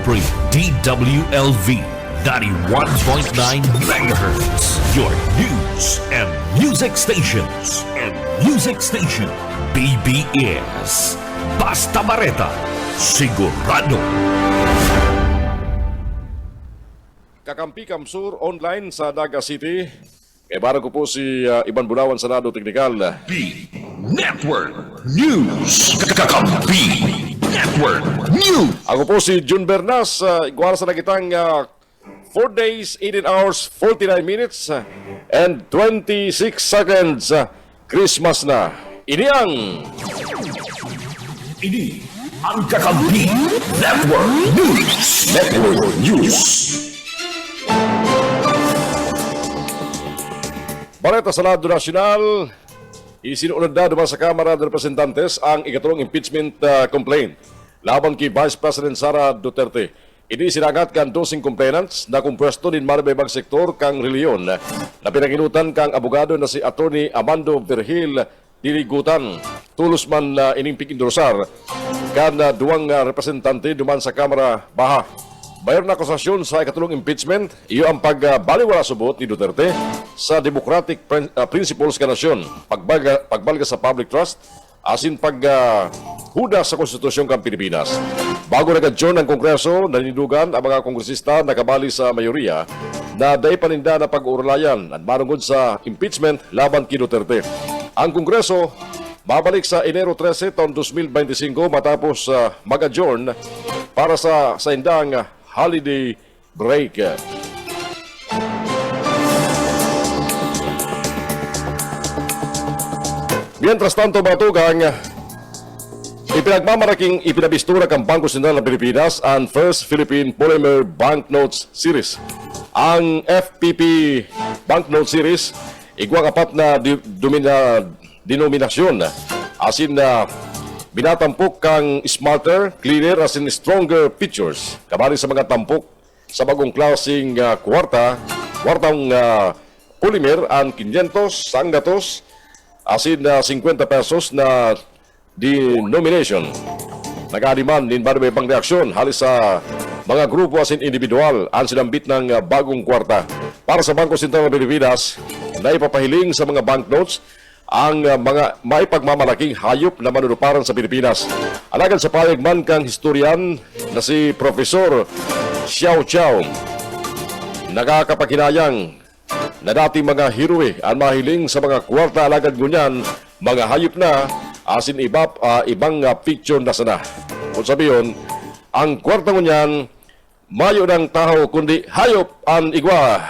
Libre DWLV 91.9 MHz. Your news and music stations. BBS. Basta Bareta. Sigurado. Kakampi Kamsur online sa Naga City. Kaya ko po si Iban Bunawan, Senado Teknikal. B Network News. Kakampi Network News. Ako po si Jun Bernas. Iguala sa nakitang 4 days, 18 hours, 49 minutes, and 26 seconds. Christmas na. Ini ang Kakampi Network News. Baleta sa Senado Nacional, isinuunad na duman sa Kamara de Representantes ang ikatulong impeachment complaint laban kay Vice President Sara Duterte. Ini sinangat kan 12 complainants na kumpwesto din marabebang sektor kang reliyon na pinaginutan kang abogado na si Attorney Amando Virgil Dirigutan. Tulos man inimpik indosar kan duwang representante duman sa Kamara Baha. Bayer na akusasyon sa ikatulong impeachment, iyo ang pagbaliwala subot ni Duterte sa democratic principles ka nasyon, pagbalga sa public trust, asin paghuda sa konstitusyon kang Pilipinas. Bago nag-adjourn ng Kongreso, nanidugan ang mga kongresista na kabali sa mayoriya na dahi paninda na pag-uurlayan at marungod sa impeachment laban kay Duterte. Ang Kongreso babalik sa Enero 13 taon 2025 matapos mag-adjourn para sa indang holiday break. Mientras tanto, batugang ipinagmamaraking ipinabistura ang Bangko Sentral ng Pilipinas ang First Philippine Polymer Banknotes Series. Ang FPP Banknote Series, igwang apat na denominasyon, asin na binatampok kang smarter, cleaner, asin stronger features. Kabali sa mga tampok sa bagong klaseng kwartang polymer ang 500, 100, asin na 50 pesos na denomination. Nag-adiman din ba may pang reaksyon halis sa mga grupo asin individual ang sinambit ng bagong kwarta. Para sa Bangko Sentral ng Pilipinas, na ipapahiling sa mga banknotes ang mga maipagmamalaking hayop na manunuparan sa Pilipinas. Alagad sa payag man kang historian na si Professor Xiao Xiao, nakakapaghinayang na dating mga hiroe ang mahiling sa mga kwarta alagad ngunyan mga hayop na asin ibang picture na sana. Kung sabiyon, ang kwarta ngunyan mayo ng tao kundi hayop ang igwa.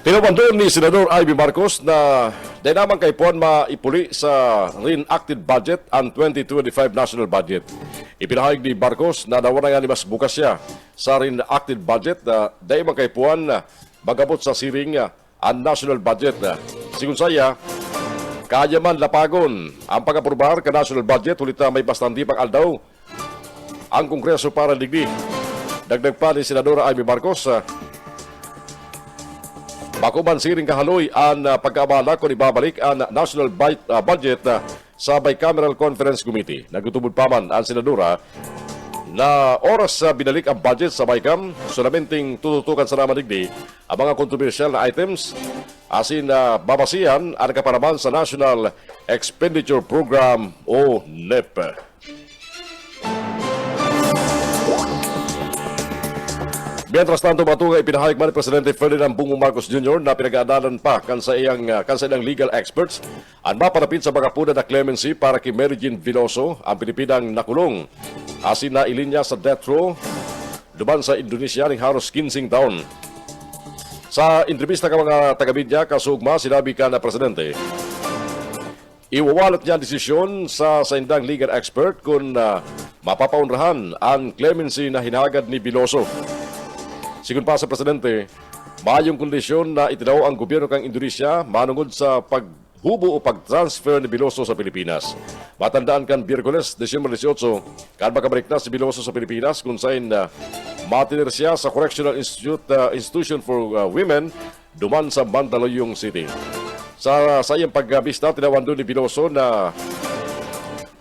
Pinabandon ni Senador Ivy Marcos na dahil naman kay Puan maipuli sa reenacted budget ang 2025 national budget. Ipinahayag ni Marcos na nawala nga ni mas bukas siya sa reenacted budget na dahil naman kay Puan magabot sa siring ang national budget. Sigun saya, kaya man lapagon ang pag-aprobar ka national budget ulit na may bastante pang aldaw ang Kongreso para digdi. Dagdag pa ni Senadora Ivy Marcos, bakuman siring kahaloy ang pagkaabala kung ibabalik ang national budget sa Bicameral Conference Committee. Nagtutubod pa man ang senadora na oras binalik ang budget sa BICAM, solamenting tututukan sa naman digdi ang mga controversial na items asin babasihan ang kaparaman sa National Expenditure Program o NEP. Mientras tanto, matuga ipinahayag man ni Presidente Ferdinand Bongbong Marcos Jr. na pinag-aadalan pa kan sa ilang legal experts ang maparapit sa bagapuda na clemency para kay Mary Jean Veloso, ang Pilipinang nakulong. Asin na ilinya sa death row duman sa Indonesia ng halos 15 taon. Sa entrevista ka mga taga-media, kasugma sinabi ka na Presidente, iwawalat niya ang desisyon sa indang legal expert kung mapapaunrahan ang clemency na hinagad ni Veloso. Sigun pa sa Presidente, mayong kondisyon na itinaw ang gobyerno kang Indonesia manungod sa paghubo o pag-transfer ni Veloso sa Pilipinas. Matandaan kan Biyerkules, Desyembre 18, kan makabalik na si Veloso sa Pilipinas kung saan matinir siya sa Correctional Institution for Women duman sa Mandaluyong City. Sa iyang pagbista, tinawan doon ni Biloso na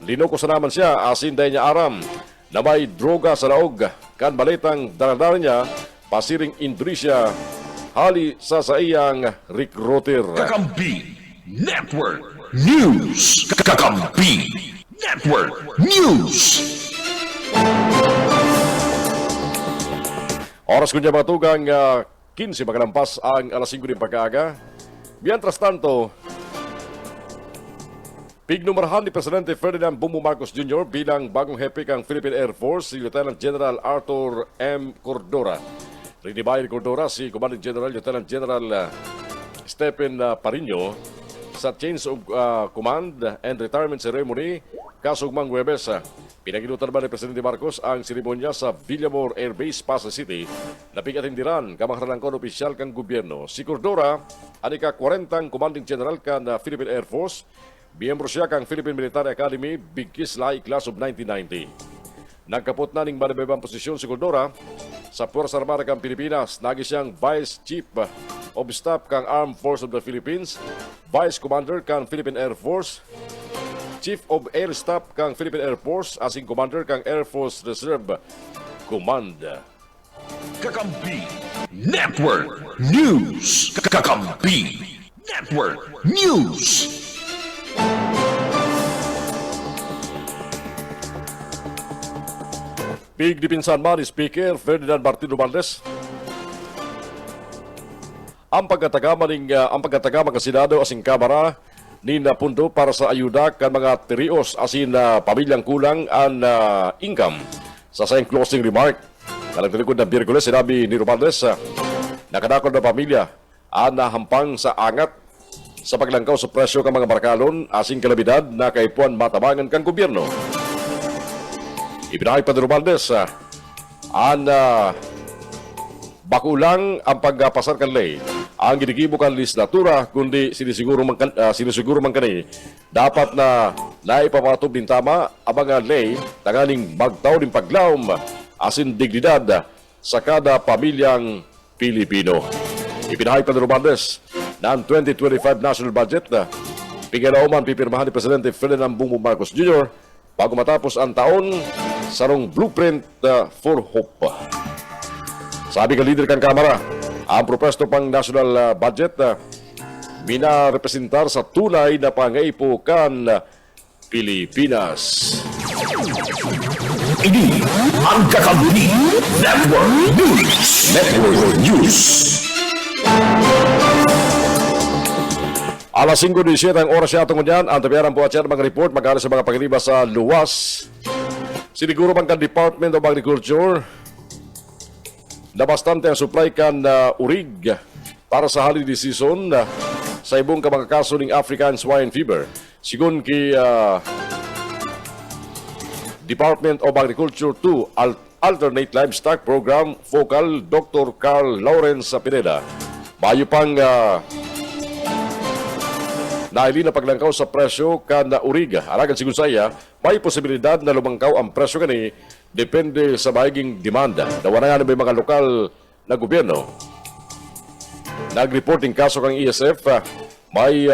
linoko sa naman siya asin dahil niya aram na may droga sa laog. Kan balitang daradara niya, pasiring Indonesia, hali sa iyang recruiter. Kakampi Network News. Kakampi Network News. Oras ko niya mga tugang 15 magalampas ang alas 5 ng pagkaaga. Mientras tanto, pignumarahan ni Presidente Ferdinand Bongbong Marcos Jr. bilang bagong hepe ng Philippine Air Force si Lieutenant General Arthur M. Cordora. Rinibay ni Cordora si Commanding General Lieutenant General Stephen Parino sa Change of Command and Retirement Ceremony kasugmang Huwebes. Pinaginutan ba ni Presidente Marcos ang seremonya sa Villamor Air Base, Pasay City na pigatindiran kamangharalangkon opisyal kang gobyerno. Si Cordora, anika 40 Commanding General kan Philippine Air Force, miyembro siya kang Philippine Military Academy, Bigkis Lai Class of 1990. Nagkapot na ning manibibang posisyon si Cordora sa Puwersa Armada kang Pilipinas. Nagi siyang Vice Chief of Staff kang Armed Force of the Philippines, Vice Commander kang Philippine Air Force, Chief of Air Staff kang Philippine Air Force, asing Commander kang Air Force Reserve Command. Kakampi Network News. Kakampi Network News. Big Dipinsan man ni Speaker Ferdinand Martin Romualdez. Ang pagkatagama ng Senado asing Kamara ni napundo para sa ayuda kan mga terios asin pamilyang kulang ang income. Sa sayang closing remark, nalagtalikod ng Biyerkules, sinabi ni Romualdez, nakadakod na pamilya ang nahampang sa angat sa paglangkaw sa presyo ng mga markalon asing kalabidad na kaipuan matabangan kang gobyerno. Ibinahid pa ni Romualdez ang bakulang ang pagpasar kan ley ang ginigibo kan legislatura kundi sinisiguro man kani dapat na naipapatub din tama ang mga ley tanganing magtaw din paglawom asin dignidad sa kada pamilyang Pilipino. Ibinahid pa ni Romualdez na ang 2025 national budget na pigilauman pipirmahan ni Presidente Ferdinand Bongbong Marcos Jr. bago matapos ang taon sarong blueprint for hope. Sabi ka leader kan Kamara, ang propesto pang national budget minarepresentar sa tunay na pangaipo kan Pilipinas. Ini ang Kakampi Network News. Network News. Alas 5:17 ang oras siya tungkol yan. Ang tabiaran po at yan mga report magkano sa mga pagkaliba sa luwas. Siniguro man kan Department of Agriculture na bastante ang supply kan urig para sa holiday season sa ibong mga kaso ng African Swine Fever. Sigun ki Department of Agriculture 2 Alternate Livestock Program Focal Dr. Carl Lawrence Pineda. Bayo pang naili na paglangkaw sa presyo kan uriga. Alagan sigun saya, may posibilidad na lumangkaw ang presyo kani depende sa mahiging demanda. Nawa nga na may mga lokal na gobyerno. Nag-reporting kaso kang ESF, may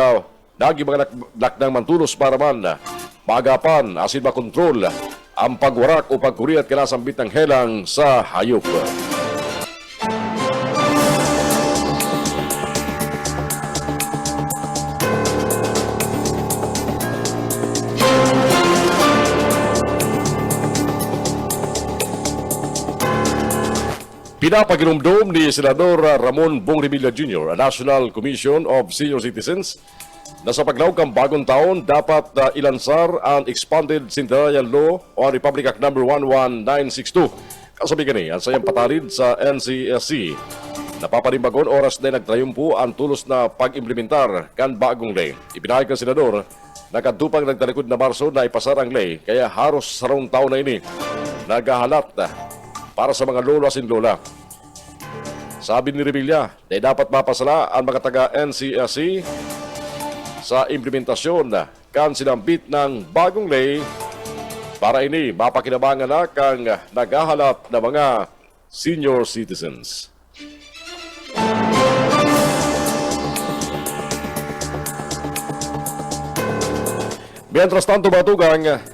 nagi mga laknang mantulos para man maagapan asin makontrol ang pagwarak o pagkuriat kinasambit ng helang sa hayop. Pinapaginumdum ni Senador Ramon Bong Revilla Jr. ang National Commission of Senior Citizens na sa paglawag ng bagong taon dapat ilansar ang Expanded Centennial Law o ang Republic Act No. 11962. Kasabi kani ang sayang patalid sa NCSC. Napapanimbagon oras na nagtrayumpo ang tulos na pag-implementar kan bagong lay. Ipinahayag ng Senador na kadupang nagtalikod na Marso na ipasar ang lay kaya haros sarong taon na ini nagahalat para sa mga lolo asin lola. Sabi ni Revilla na dapat mapasala ang mga taga-NCSC sa implementasyon kan sinambit ng bagong lay para ini mapakinabangan na kang naghahalap na mga senior citizens. Mientras tanto, mga tugang,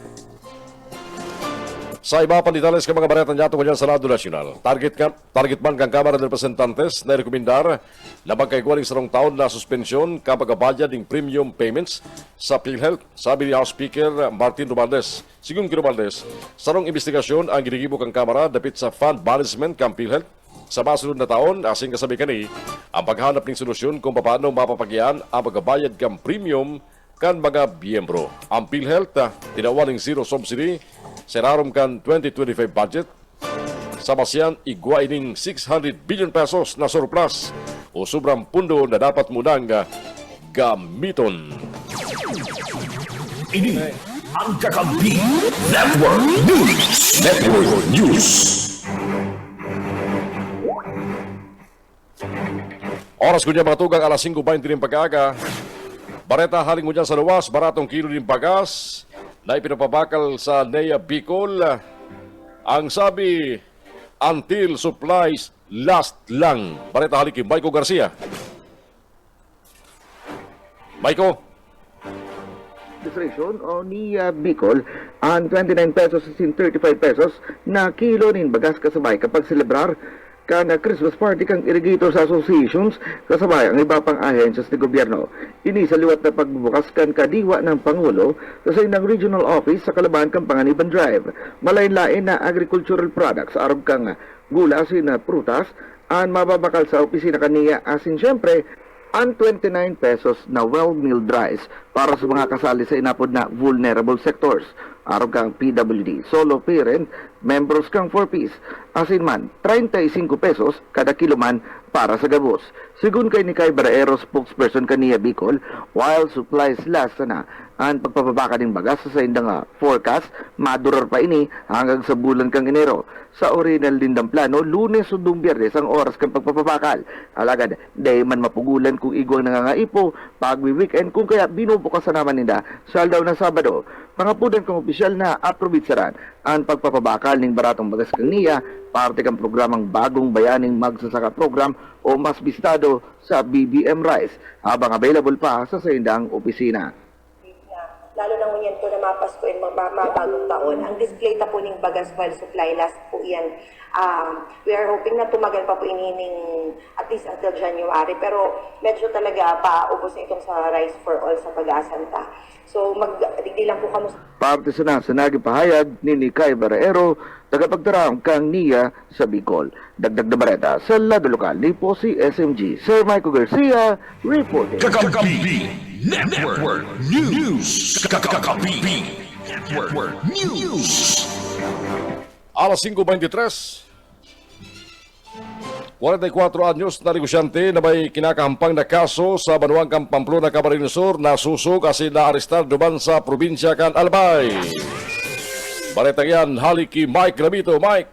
sa iba pang detalles ka mga bareta niya tungkol sa Senado Nasional. Target man kang Kamara ng Representantes na rekomendar labang kay guwaling sarong taon na suspensyon kapag budget ng premium payments sa PhilHealth. Sabi ni House Speaker Martin Romualdez. Sigung Romualdez, sarong investigasyon ang ginigibo kang Kamara dapit sa fund management kang PhilHealth. Sa masunod na taon, asing kasabi kani, ang paghanap ng solusyon kung paano mapapagyan ang pagbayad kang premium kan mga biyembro. Ang PhilHealth, tinawaling zero subsidy, serarom kan 2025 budget, sa masyan igwa ining 600 billion pesos na surplus o sobrang pundo na dapat mo nang gamiton. Ini ang Kakampi Network News. Network News. Oras ko niya mga tugang alas 5:20 ng pag-aaga. Bareta haling mo dyan sa luwas, baratong kilo ng bagas na ipinapabakal sa NEA Bicol. Ang sabi, until supplies last lang. Bareta halik kay Maiko Garcia. Maiko. Registration o ni Bicol ang 29 pesos sin 35 pesos na kilo nin bagas kasabay kapag celebrar kana Christmas party kang irrigators associations kasabay ang iba pang ahensyas ng gobyerno. Ini sa liwat na pagbubukas kan kadiwa ng Pangulo sa ng regional office sa Kalaban kang Panganiban Drive. Malain-lain na agricultural products arog kang gula sin prutas ang mababakal sa opisina kaniya asin syempre ang 29 pesos na well-milled rice para sa mga kasali sa inapod na vulnerable sectors. Araw kang PWD, solo parent, members kang 4Ps. Asin man, 35 pesos kada kilo man para sa gabos. Sigun kay ni Kay Baraero, spokesperson kaniya Bicol, while supplies last na ang pagpapabaka ng bagas sa indang forecast, madurar pa ini hanggang sa bulan kang Enero. Sa original lindang plano, Lunes o Biyernes ang oras kang pagpapabakal. Alagad, day man mapugulan kung igwang nangangaipo, pag-weekend kung kaya binubukas na naman nila sa aldaw na Sabado. Pangapudan kong opisyal na aprobitsaran ang pagpapabakal ng baratong bagas kang niya, parte kang programang Bagong Bayaning Magsasaka Program o mas bistado sa BBM Rice, habang available pa sa saindang opisina. Lalo na ngunyan po na mapasko in mga bagong taon. Ang display ta po ng bagas while supply last po yan. We are hoping na tumagal pa po inining at least until January. Pero medyo talaga paubos na itong sa Rice for All sa Pag-asan ta. So magdigdi lang po kamo. Parte sa nagipahayag ni Kay Baraero, tagapagdaraang kang niya sa Bicol. Dagdag na bareta sa lado lokal ni po si SMG. Sir Michael Garcia, reporting. Kakampi Network News. Kakampi Network News. Alas 5:23. 44 anyos na negosyante na may kinakahampang na kaso sa Banuang Pamplona, Camarines Sur na susog kasi naarestar duman sa probinsya kan Albay. Baretang yan, haliki Mike Gramito. Mike.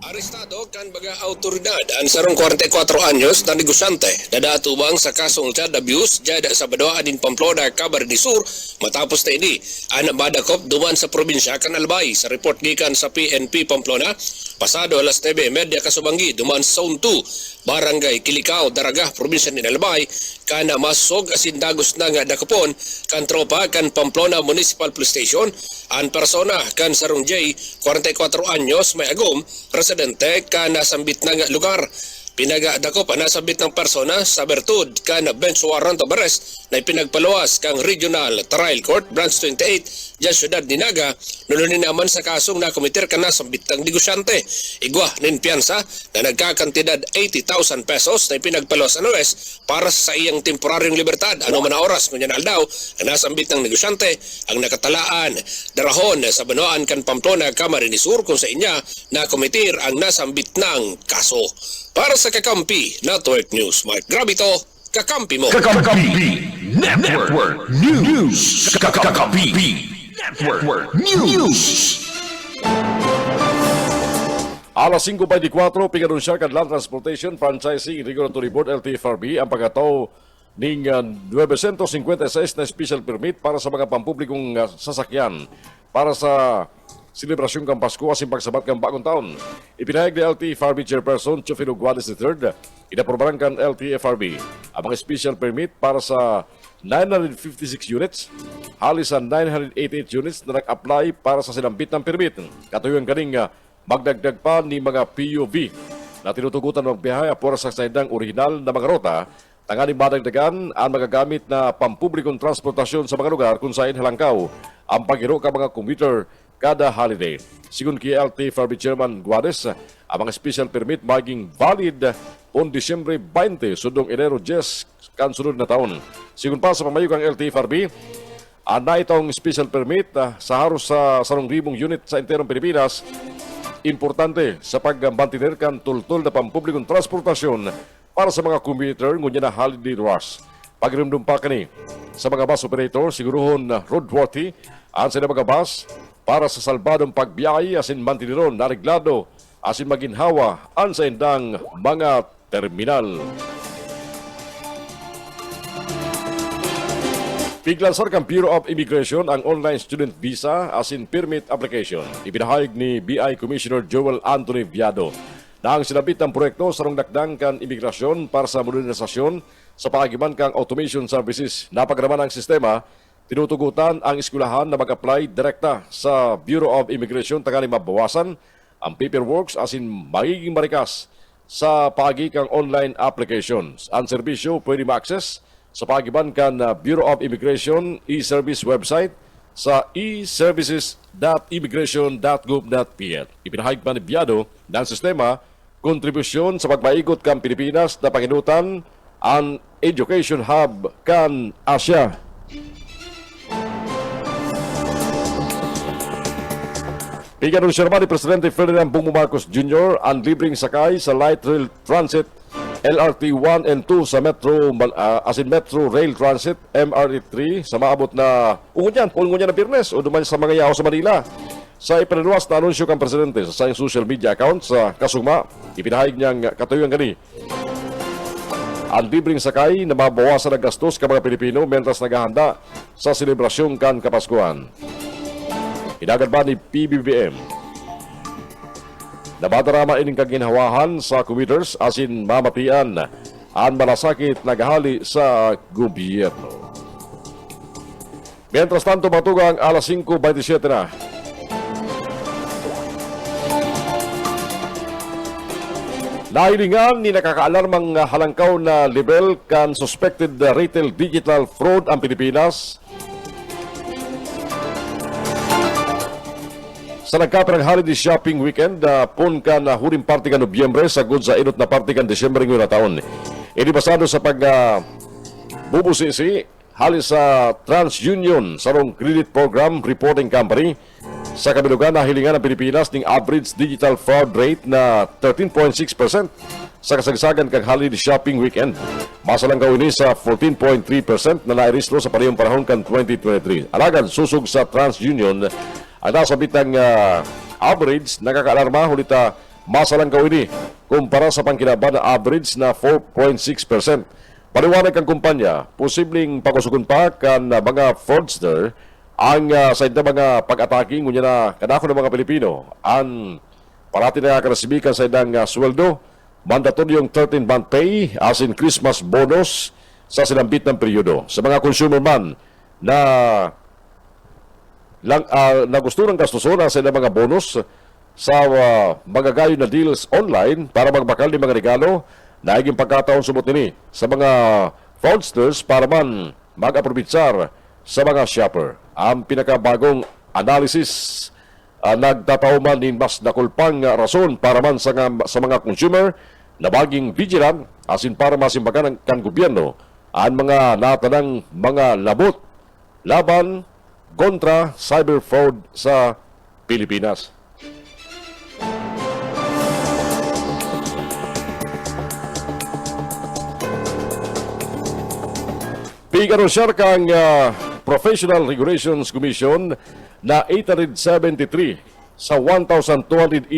Arestado kan baga autoridad ang sarong 44 anyos na negosyante na datubang sa kasong child abuse jada sa Badoa din Pamplona, Camarines Sur matapos na ini ang madakop duman sa probinsya kan Albay. Sa report gikan sa PNP Pamplona, pasado alas 9:30 kasubanggi duman sa Zone 2, Barangay Kilikao, Daragah, probinsya ni Albay, kana masog asin dagos na nga dakopon kan tropa kan Pamplona Municipal Police Station ang persona kan sarong J 44 anyos may agom residente ka nasambit na nga lugar. Pinagadako pa nasabit ng persona sa bertud ka na bench warrant of arrest na ipinagpaluwas kang Regional Trial Court Branch 28 dyan syudad ni Naga nununin naman sa kasong nakomitir ka nasambit ng negosyante. Igwa nin piyansa na nagkakantidad 80,000 pesos na ipinagpaluwas ang OS para sa iyang temporaryong libertad. Ano man na oras kung yan aldaw na nasambit ng negosyante ang nakatalaan darahon sa Banuan kan Pamplona, Camarines Sur kung sa inya nakomitir ang nasambit ng kaso. Para sa Kakampi Network News, Mike Gravito, Kakampi mo. Kakampi Network News. Kakampi Network News. Alas 5:24, pinganunsya kan Land Transportation Franchising Regulatory Board LTFRB ang pagkataw ng 956 na special permit para sa mga pampublikong sasakyan para sa selebrasyon kang Pasko asin pagsabat kang bagong taon. Ipinahayag ni LTFRB Chairperson Chofino Guades III, inaprobaran kan LTFRB ang mga special permit para sa 956 units, halis sa 988 units na nag-apply para sa sinambit ng permit. Katuyang kaning magdagdag pa ni mga PUV na tinutugutan ng biyahe para sa saydang original na mga rota, tanganing madagdagan ang magagamit na pampublikong transportasyon sa mga lugar kung saan halangkaw ang paghiro ka mga commuter kada holiday. Sigun kay LTFRB Chairman Guades, ang mga special permit maging valid on Disyembre 20 sudong Enero 10 kan sunod na taon. Sigun pa sa pamayo kang LTFRB, na itong special permit sa haros sa 1,000 unit sa enterong Pilipinas, importante sa pagbantinir kan tultol na pampublikong transportasyon para sa mga commuter ngunya na holiday rush. Pagrimdum pa kani sa mga bus operator, siguruhon roadworthy ang sila mga bus para sa salbadong pagbiyahe asin mantiniron na reglado asin maginhawa ang sa indang mga terminal. Piglansar kang Bureau of Immigration ang online student visa asin permit application. Ipinahayag ni BI Commissioner Joel Anthony Viado na ang sinabit ng proyekto sa dakdang kan imigrasyon para sa modernisasyon sa pakagiman kang automation services. Napagraman ang sistema, tinutugutan ang eskwelahan na mag-apply direkta sa Bureau of Immigration tangaling mabawasan ang paperworks asin magiging marikas sa pagi kang online applications. Ang serbisyo pwede ma-access sa pagiban kan Bureau of Immigration e-service website sa e-services.immigration.gov.pl. Ipinahayag pa ni Biado na ang sistema kontribusyon sa pagmaigot kan Pilipinas na panginutan ang education hub kan Asia. Ikanunsirma ni Presidente Ferdinand Bongbong Marcos Jr. ang libreng sakay sa light rail transit LRT 1 and 2 sa Metro asin Metro Rail Transit MRT 3 sa maabot na ungunyan na Biyernes o duman sa mga yaho sa Manila. Sa ipinaluwas na anunsyo kang Presidente sa siyang social media account sa Kasugma, ipinahayag niyang katuyang gani ang libreng sakay na mabawasan ang gastos ka mga Pilipino mentras naghahanda sa selebrasyon kan Kapaskuhan. Hinagad ba ni PBBM na madarama ining kaginhawahan sa commuters asin mamatian ang malasakit na gahali sa gobyerno. Mientras tanto, matugang alas 5:27 na. Nahilingan ni nakakaalarmang halangkaw na level kan suspected retail digital fraud ang Pilipinas sa nagkapirang holiday shopping weekend pun kan huring parte kan Nobyembre sa good sa inot na parte kan Desyembre ngayon na taon. Ini basado sa bubusisi halis sa TransUnion sarong credit program reporting company sa kabilugan na hilingan ng Pilipinas ning average digital fraud rate na 13.6% sa kasagsagan kang holiday shopping weekend. Masalang gawin sa 14.3% na nairistro sa parehong panahon kan 2023. Alagan susog sa TransUnion ang nasa bitang average nakakaalarma hulita masalang gawin kumpara sa pangkinaban na average na 4.6%. Paliwanag ang kumpanya, posibleng pagkusugon pa kan mga fraudster ang sa mga pag-atake ngunya na kadako ng mga Pilipino ang parati nakakaresibi kan sa idang sweldo, mandatoryong 13-month pay as in Christmas bonus sa sinambit ng peryodo. Sa mga consumer man na gusto ng gastuson sa mga bonus sa mga gayo na deals online para magbakal ng mga regalo na higing pagkataon sumot nini sa mga fraudsters para man mag-aprobitsar sa mga shopper. Ang pinakabagong analysis nagtataw man din mas nakulpang rason para man sa mga consumer na maging vigilant asin para masimbagan ng gobyerno ang mga natanang mga labot laban kontra cyber fraud sa Pilipinas. Pig-anunsar kang Professional Regulations Commission na 873 sa 1,287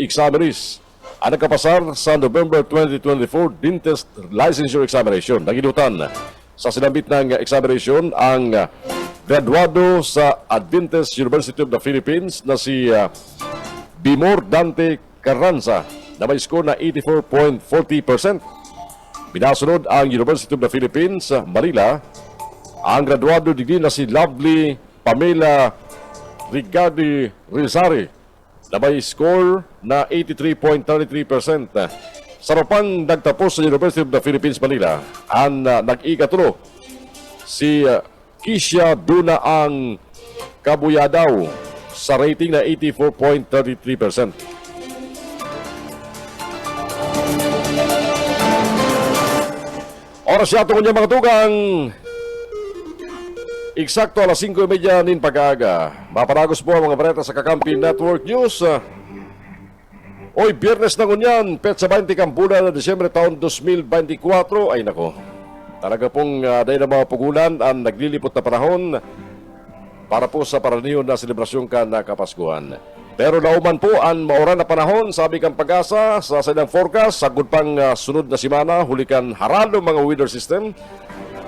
examinees ang nagkapasar sa November 2024 dentist licensure examination. Naginutan sa sinambit ng examination ang graduado sa Adventist University of the Philippines na si Bimor Dante Carranza na may score na 84.40%. Binasunod ang University of the Philippines Manila ang graduado degree na si Lovely Pamela Rigardi Rizari na may score na 83.33%. Sarapang nagtapos sa University of the Philippines, Manila. Ang nag-ikatulo si Kisha Duna ang Kabuyadaw sa rating na 84.33%. Oras yato niya mga tugang. Eksakto alas 5:30 nin pag-aaga. Maparagos po ang mga bareta sa Kakampi Network News. Hoy, Biyernes na ngunyan, petsa 20 Kampuda na Disyembre taon 2024. Ay nako, talaga pong dahil ng mga pugulan ang naglilipot na panahon para po sa paraniyon na selebrasyong Kapaskuhan. Pero lauman po ang mauran na panahon, sabi kang Pag-asa sa silang forecast, sagod pang sunod na simana, hulikan haralo mga weather system.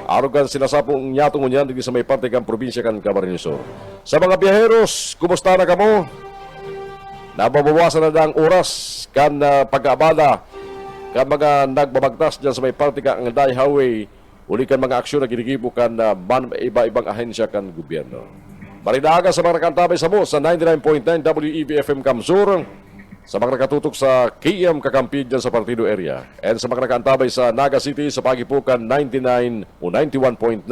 Araw kan sinasapong nyatong ngunyan dito sa may parte kang probinsya kan Camarines Sur. Sa mga biyaheros, kumusta na kamo? Nababawasan na ang oras kan pag-aabala kan mga nagbabagtas dyan sa may parte kang Anday Highway. Uli kan mga aksyon na ginigibo kan iba-ibang ahensya kan gobyerno. Marinaga sa mga nakantabay sa mo sa 99.9 WEB-FM Kamsur, sa mga nakatutok sa KM Kakampi dyan sa Partido area, and sa mga nakantabay sa Naga City sa Pagipukan 99 o 91.9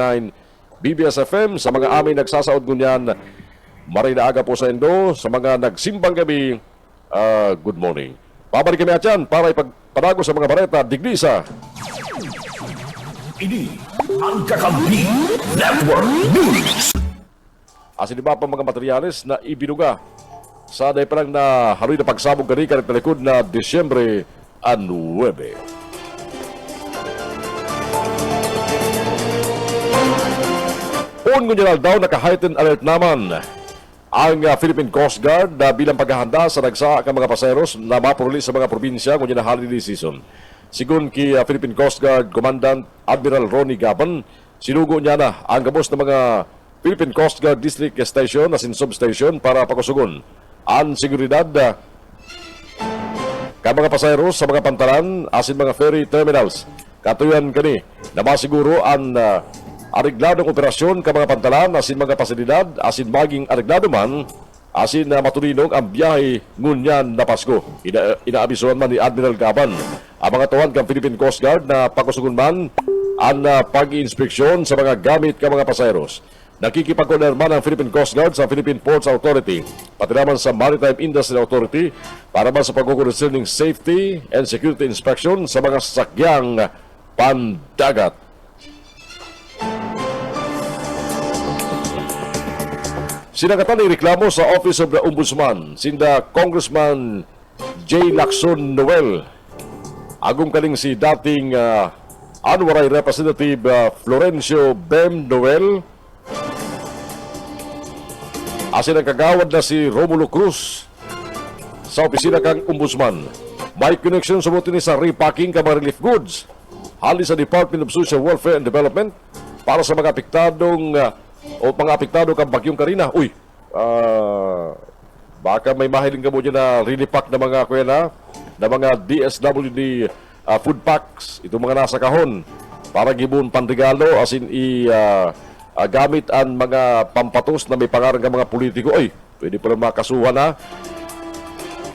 BBS-FM, sa mga amin nagsasaod ngunyan, marinaga po sa Indo, sa mga nagsimbang gabi, good morning. Babalik kami at yan para ipagpadago sa mga bareta, Diglisa. Ini ang Kakampi Network News. Asin iba pa mga materyales na ibinuga sa day pa lang na haroy na pagsabog kani karit na likod na Disyembre 9. Ngunyan daw naka-heightened alert naman ang Philippine Coast Guard na bilang paghahanda sa nagsa ka mga paseros na mapuruli sa mga probinsya ngunyan na holiday season. Sigun ki Philippine Coast Guard Commandant Admiral Ronnie Gaban, sinugo niya na ang gabos ng mga Philippine Coast Guard District Station as in substation para pakusugon ang seguridad ka mga pasayeros sa mga pantalan asin mga ferry terminals. Katuyan kani na masiguro ang arigladong operasyon ka mga pantalan asin mga pasilidad asin maging ariglado man asin matulinog ang biyahe ngunyan na Pasko. Inaabisuhan man ni Admiral Gaban ang mga tuwan kang Philippine Coast Guard na pakusugon man ang pag-inspeksyon sa mga gamit ka mga pasayeros. Nakikipag-coordinate man ang Philippine Coast Guard sa Philippine Ports Authority, pati naman sa Maritime Industry Authority para man sa pagkukulit ng safety and security inspection sa mga sasakyang pandagat. Sinagatan ng reklamo sa Office of the Ombudsman, sinda Congressman J. Lacson Noel. Agong kaling si dating Anwaray Representative Florencio Bem Noel. Asin ang kagawad na si Romulo Cruz sa opisina kang Ombudsman. May connection sa buti ni sa repacking ka mga relief goods hali sa Department of Social Welfare and Development para sa mga apektadong o mga apektado kang bagyong Karina. Uy, baka may mahiling ka mo dyan na relipack na mga kwela na mga DSWD food packs, itong mga nasa kahon para gibon panregalo asin gamit ang mga pampatos na may pangarang mga politiko. Ay, pwede pala makasuhan na.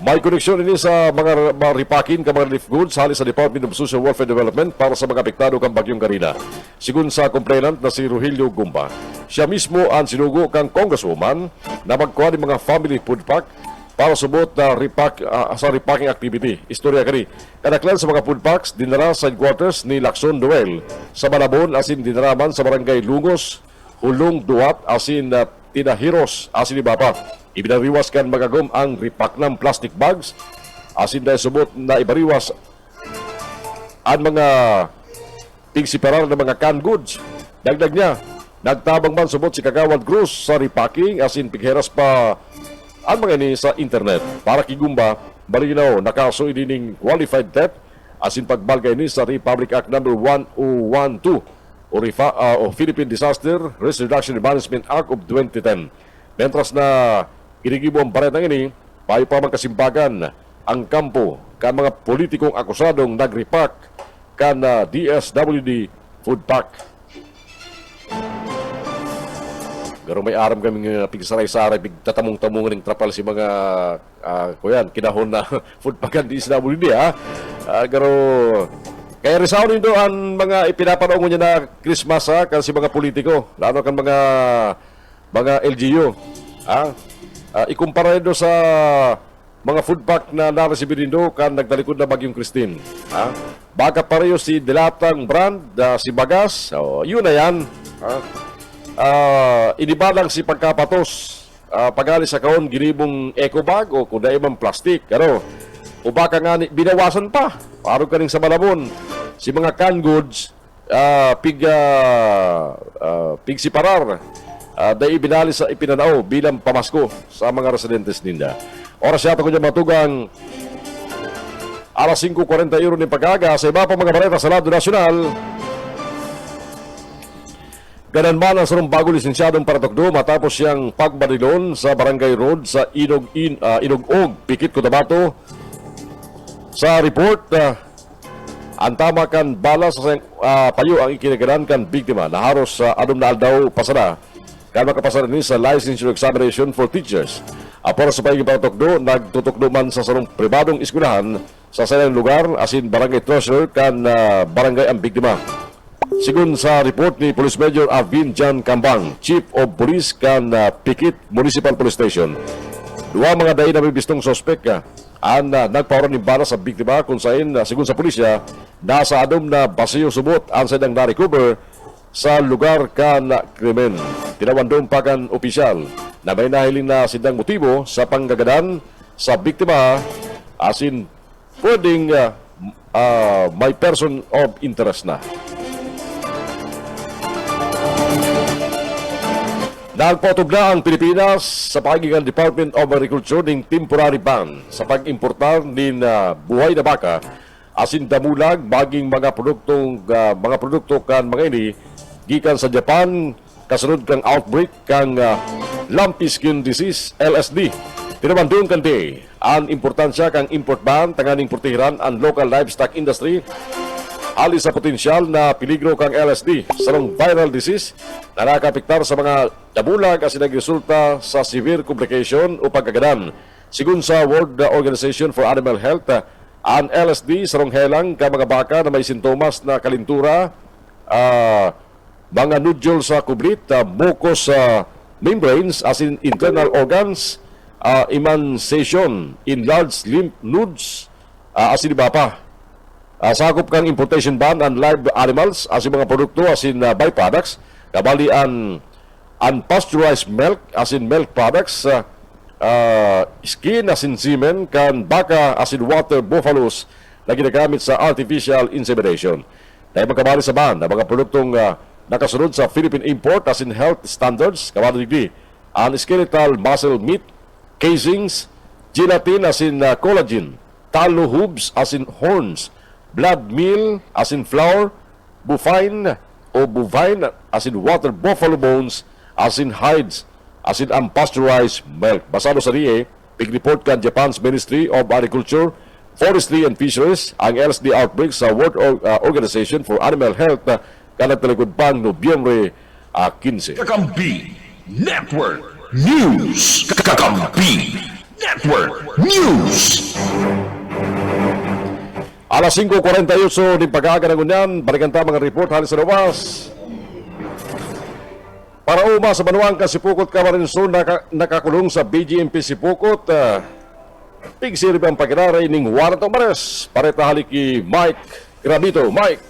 May koneksyon ini sa mga repacking ka mga relief goods hali sa Department of Social Welfare Development para sa mga apektado kang bagyong Karina. Sigun sa complainant na si Rogelio Gumba, siya mismo ang sinugo kang congresswoman na magkuha ng mga family food pack para subot na sa repacking activity. Istorya kani, kadaklan sa mga food packs dinara sa headquarters ni Lacson Noel sa Malabon asin dinaraman sa barangay Lungos, Ulong Duat asin Tinahiros asin Ibapa. Ibinariwas kan magagom ang repack ng plastic bags asin dahil subot na ibariwas ang mga pigsiparar ng mga canned goods. Dagdag niya, nagtabang man subot si Kagawad Cruz sa repacking asin pigheras pa ang mga ini sa internet. Para kigumba, balinaw nakaso inining qualified theft asin pagbalgay ni sa Republic Act No. 1012 o Philippine Disaster Risk Reduction and Management Act of 2010. Mentras na inigibo ang baretang ini, payo pa man kasimbagan ang kampo kan mga politikong akusadong nagrepack kan DSWD food pack. Pero may aram kami pigsaray-saray, tatamong-tamong ng trapal si mga kuyan, kinahon na food pagkandi sa WD, ha? Pero kaya risaw nindo ang mga ipinapanaong niya na Christmas, ha? Kasi mga politiko, lalo kan mga LGU, ha? Ikumpara nindo sa mga food pack na naresibir nindo kan nagtalikod na Bagyong Christine, ha? Baka pareho si Dilatang Brand, si Bagas, yun na yan, ha? Inibalang si pagkapatos, pagali sa kaon ginibong eco bag o kuda ibang plastic, ano, o baka nga binawasan pa parang kaning sa Malabon si mga canned goods, pig siparar, dahil ibinali sa ipinanao bilang pamasko sa mga residentes ninda. Oras yata ko dyan matugang alas 5:40 euro ni pagaga sa iba pa mga balita sa lado nasyonal. Ganan man ang sarong bago lisensyadong paratokdo matapos siyang pagbarilon sa Barangay Road sa Inog-Og, Pikit, Cotabato. Sa report, ang tama kan bala sa payo ang ikinaganan kan biktima na haros sa adom na aldaw pasara kan makapasara ni sa licensure examination for teachers. Apor sa pagiging paratokdo, nagtutukdo man sa sarong pribadong eskwelahan sa sayang lugar asin Barangay Treasure kan barangay ang biktima. Sigun sa report ni Police Major Arvin Jan Cambang, Chief of Police kan Pikit Municipal Police Station, dua mga dahi na may bistong sospek ang nagpawaran ng bala sa biktima kung saan, sigun sa pulisya, nasa adom na basiyo subot ang sadang na-recover sa lugar kan krimen. Tinawandong pa kan opisyal na may nahiling na sindang motibo sa panggagadan sa biktima asin pwedeng may person of interest na. Nagpatog na ang Pilipinas sa pagigan Department of Agriculture ng temporary ban sa pag-importar ng buhay na baka asin damulag baging mga produkto kan mga ini gikan sa Japan kasunod kang outbreak kang lumpy skin disease LSD. Tinabandong kanti ang importansya kang import ban tanganing protehiran ang local livestock industry alis sa potensyal na peligro kang LSD sarong viral disease na nakapiktar sa mga damulag kasi nagresulta sa severe complication o pagkagadan. Sigun sa World Organization for Animal Health, ang LSD sarong helang ka mga baka na may sintomas na kalintura, mga nodule sa kublit, mucous membranes as in internal organs, emaciation, enlarged lymph nodes, as in iba pa. Sakop kang importation ban on live animals as in mga produkto as in byproducts, kabali ang unpasteurized milk as in milk products, skin as in semen, kan baka as in water buffaloes na ginagamit sa artificial insemination. Dahil magkabali sa ban na mga produktong nakasunod sa Philippine import as in health standards, kabali digdi ang skeletal muscle meat, casings, gelatin as in collagen, talo hooves as in horns, blood meal as in flour, bovine as in water buffalo bones as in hides as in unpasteurized milk. Basado sa RIE, pig-report kan Japan's Ministry of Agriculture, Forestry and Fisheries ang LSD outbreak sa World Organization for Animal Health kan nagtalikod pang Nobyembre 15. Kakampi Network News. Kakampi Network News. Alas 5:48 din pag-aaga ng unyan, balikan ta mga report halos sa lawas. Para uma sa Banuangka, Sipukot, Camarines Sur, nakakulong sa BGMP Sipukot. Pigsirib ang pagkiraray ng warrant of arrest. Pareta haliki Mike Grabito. Mike.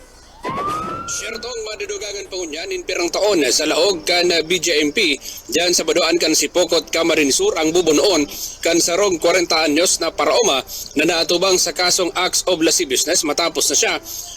Siyertong madudugangan pangunyan in pirang taon sa laog kan BJMP diyan sa baduan kan Sipokot, Camarines Sur ang bubunoon kan sarong 40 anyos na paraoma na naatubang sa kasong acts of lascivious business matapos na siya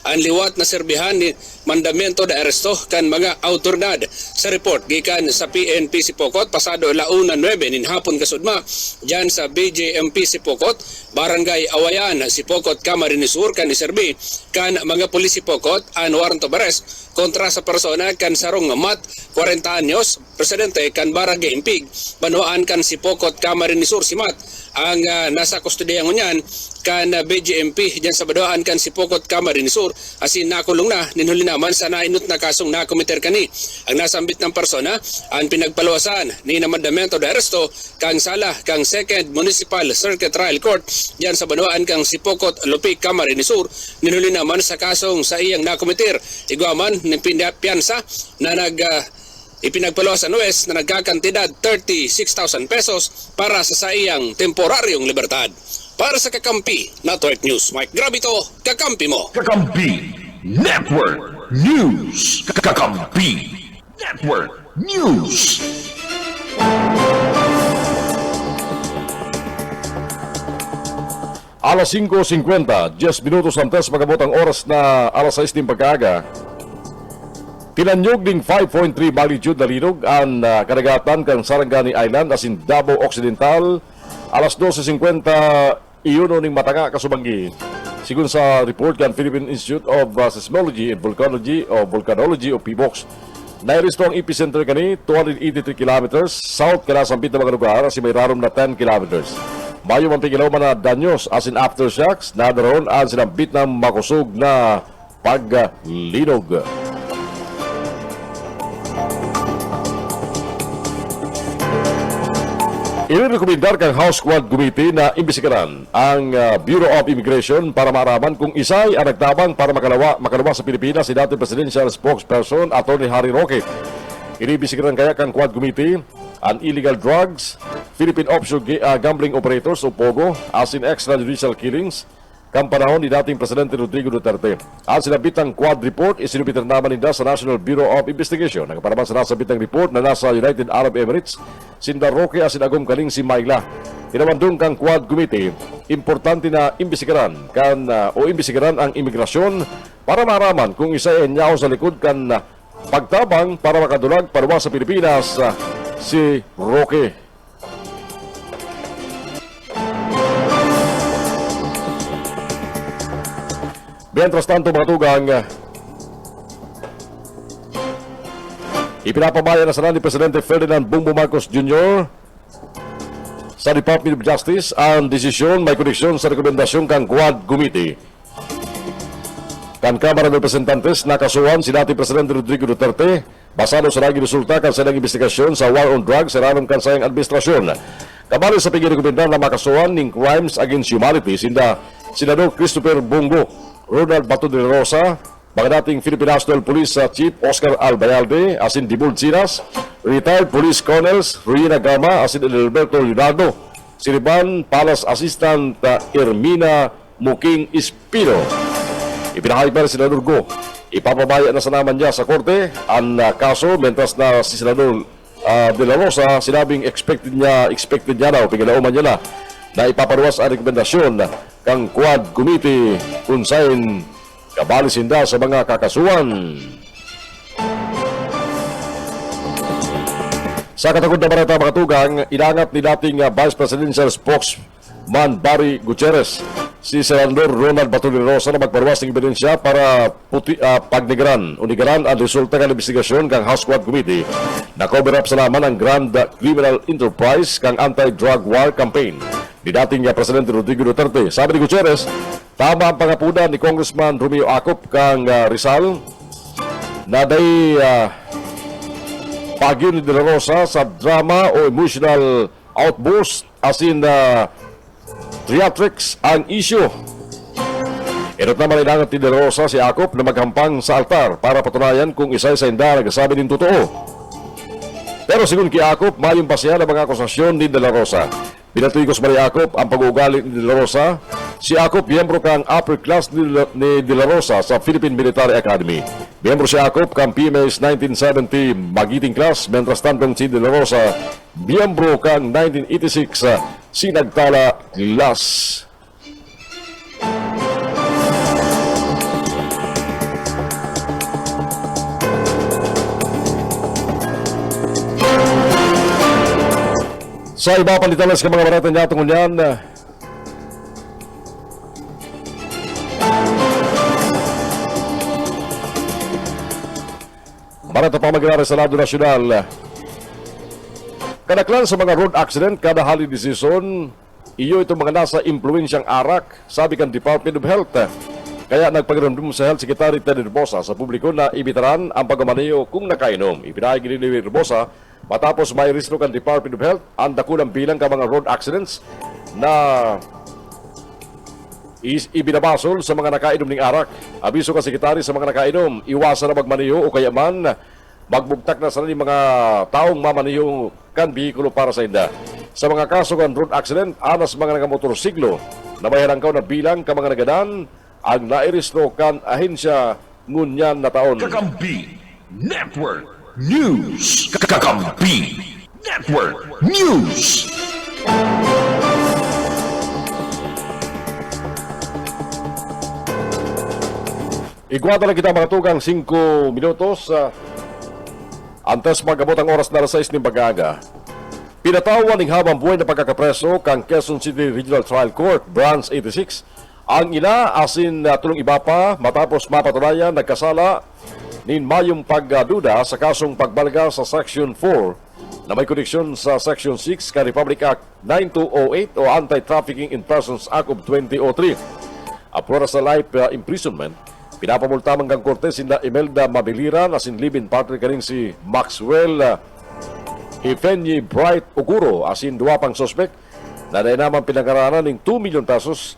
ang liwat na serbihan ni mandamento de aresto kan mga autoridad. Sa report gikan sa PNP Sipokot pasado 1:09 nin hapon kasudma diyan sa BJMP Sipokot, Barangay Awayan, Sipokot, Camarines Sur kan iserbi kan mga pulis Sipokot an warrant of arrest kontra sa persona kan sarong mat 40 anyos presidente kan barag impig banuan kan si Pokot Camarines Sur Simat ang nasa kustodiya ngunyan kan BJMP diyan sa baduan kan si Pokot Camarines Sur asin nakulong na ninhuli naman sa nainut na kasong nakomiter kani ang nasambit ng persona ang pinagpaluwasan ni na mandamento de aresto kang sala kang Second Municipal Circuit Trial Court diyan sa baduan kang si Pokot Lupi Camarines Sur ninhuli naman sa kasong sa iyang nakomiter iguaman ng piyansa na ipinagpaluwas sa West na nagkakantidad 36,000 pesos para sa iyang temporaryong libertad. Para sa Kakampi Network News, Mike Gravito, Kakampi mo. Kakampi Network News. Kakampi Network News. Alas 5:50, 10 minutos antes magabot ang oras na alas 6 ng pagkaaga. Tinanyog ding 5.3 magnitude na linog ang kadagatan kang Sarangani Island asin Davao Occidental. Alas 12:50 iyon ning matanga kasubanggi. Sigun sa report kan Philippine Institute of Seismology and Volcanology o PBOX. Nairesto ang epicenter kani 283 kilometers south kala sampit na mga lugar si may rarom na 10 kilometers. Mayo man pigilaw man na danyos asin aftershocks na daron ang sinambit ng makusog na paglinog. Inirekomendar kang House Quad Committee na imbisigaran ang Bureau of Immigration para maaraman kung isay ang nagtabang para makalawa sa Pilipinas si dating Presidential Spokesperson Atty. Harry Roque. Inibisigaran kaya kang Quad Committee ang illegal drugs, Philippine Offshore Gambling Operators o POGO, as in extrajudicial killings, kang panahon ni dating Presidente Rodrigo Duterte. Ang sinabitang Quad Report isinubitan naman nila sa National Bureau of Investigation. Nagparaman sa nasabitang report na nasa United Arab Emirates, Sinda Roque asin agom kaling si Mayla. Tinamandong kang Quad Committee, importante na imbisigaran imbisigaran ang imigrasyon para maraman kung isa ay nyaw sa likod kan pagtabang para makadulag parwa sa Pilipinas si Roque. Mientras tanto mga tugang, ipinapamaya na sana ni Presidente Ferdinand Bongbong Marcos Jr. sa Department of Justice ang desisyon may koneksyon sa rekomendasyon kang Quad Committee. Kan Kamara ng Representantes nakasuhan si dating Presidente Rodrigo Duterte basado sa naging resulta kan sa investigasyon sa war on drugs sa ranong kansayang administrasyon. Kabali sa pagrekomendar na makasuhan ng Crimes Against Humanity sinda Senador Christopher Bongo, Ronald Bato de la Rosa, mga dating Philippine National Police Chief Oscar Albayalde, asin Dibul Sinas, retired Police Colonels Ruina Gama, asin Alberto Leonardo, Siriban Palace Assistant Ermina Muking Espino. Ipinahayag pa rin si Senador Go. Ipapabaya na sa naman niya sa korte ang kaso, mentras na si Senador de la Rosa sinabing expected niya na o pigilauman niya na ipaparuwas ang rekomendasyon kang Quad Committee kung saan kabalisinda sa mga kakasuhan. Sa katagod na balita mga tugang, inangat ni dating Vice Presidential Spokesman Barry Gutierrez si Senador Ronald Bato de la Rosa na magparuwas ng ebidensya para pagnigaran ang resulta ng investigasyon kang House Quad Committee na cover up sa naman ang Grand Criminal Enterprise kang Anti-Drug War Campaign ni dating Presidente Rodrigo Duterte. Sabi ni Gutierrez, tama ang pangapuda ni Congressman Romeo Acop kang Rizal na day pagyo ni De La Rosa sa drama o emotional outburst as in theatrics ang issue. Inot naman inangat ni De La Rosa si Acop na maghampang sa altar para patunayan kung isa sa inda nagsasabi din totoo. Pero sigun kay Acop, mayong pasya ng mga akusasyon ni De La Rosa. Pinatuyos Maria Acop ang pag-uugali ni De La Rosa. Si Acop, miyembro kang upper class ni De La Rosa sa Philippine Military Academy. Miyembro si Acop kang PMS 1970 Magiting Class, mentras tantong si De La Rosa, miyembro kang 1986 Sinagtala Class. Sa iba palitalas ka mga barata niya tungkol yan. Barata pa mag-aaral sa Lado Nasyonal. Kadaklan sa mga road accident kada holiday season, iyo itong mga nasa impluensyang arak, sabi kan Department of Health. Kaya nagpagiramdum sa Health Secretary Teddy Rebosa sa publiko na ibitaran ang pagmamaneho kung nakainom. Ipinahagi ni Rebosa matapos may risko kan Department of Health ang dakulang bilang ka mga road accidents na ibinabasol sa mga nakainom ng arak. Abiso ka Sekretary sa mga nakainom, iwasan na magmaneho o kaya man magbugtak na sa mga taong mamaniho kan bihikulo para sa inda. Sa mga kaso kan road accident, anas mga nagamotorsiklo na may halangkaw na bilang ka mga nagadan, ang nairistro kan ahensya ngunyan na taon. Kakampi Network News. Kakampi Network News. Igwata na kita mga tugang 5 minutos. Antes magabot ang oras na 6 ng pag-aga. Pinatawan ng habang buhay na pagkakapreso kang Quezon City Regional Trial Court, Branch 86, ang ina asin tulong iba pa matapos mapatunayan nagkasala nin mayong pagduda sa kasong pagbalga sa Section 4 na may koneksyon sa Section 6 ka Republic Act 9208 o Anti-Trafficking in Persons Act of 2003. Apura sa life imprisonment, pinapamulta manggang korte sina Imelda Mabiliran asin live-in partner kaning si Maxwell Ifenyi Bright Oguro asin duwa pang sospek na naman pinangaranan ng 2 million pesos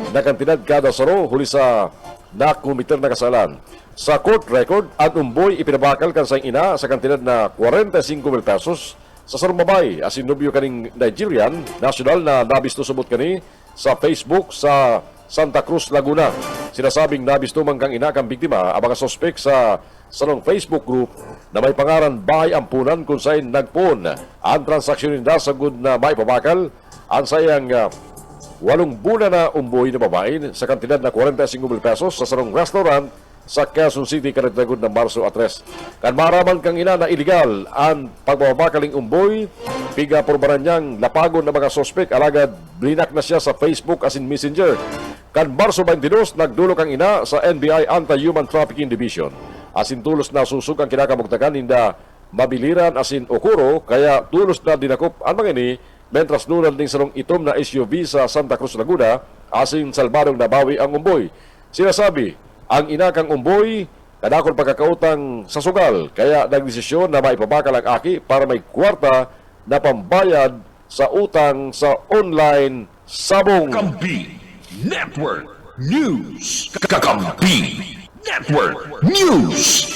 na kantidad kada saro huli sa nakumiter na kasalan. Sa court record, ang umboy ipinabakal kan sa ina sa kantidad na 45,000 pesos sa sarong babay asin nobyo kaning Nigerian national na nabisto subot kani sa Facebook sa Santa Cruz, Laguna. Sinasabing nabisto man kang ina kang biktima ang mga sospek sa salong Facebook group na may pangaran Bahay Ampunan kung saan nagpon ang transaksyon nila sa good na may pabakal ang sayang 8 bulan na umboy na babae sa kantidad na 45,000 pesos sa sarong restaurant sa Quezon City, Karitagod ng Marso 3. Kan maraman kang ina na illegal ang pagbabakaling umboy, piga porbaran niyang lapagon na mga sospek alagad blinak na siya sa Facebook as in Messenger. Kan Marso 22, nagdulog ang ina sa NBI Anti-Human Trafficking Division. Asin tulos na susug ang kinakamugtakan hinda Mabiliran asin Okuro, kaya tulos na dinakop ang mga ini mentras nunal ning sarong itom na SUV sa Santa Cruz, Laguna asin salbarong nabawi ang umboy. Sinasabi, ang ina kang umboy kadakol pagkakautang sa sugal, kaya nagdesisyon na maipabakal ang aki para may kwarta na pambayad sa utang sa online sabong. Kakampi Network News. Kakampi Network News.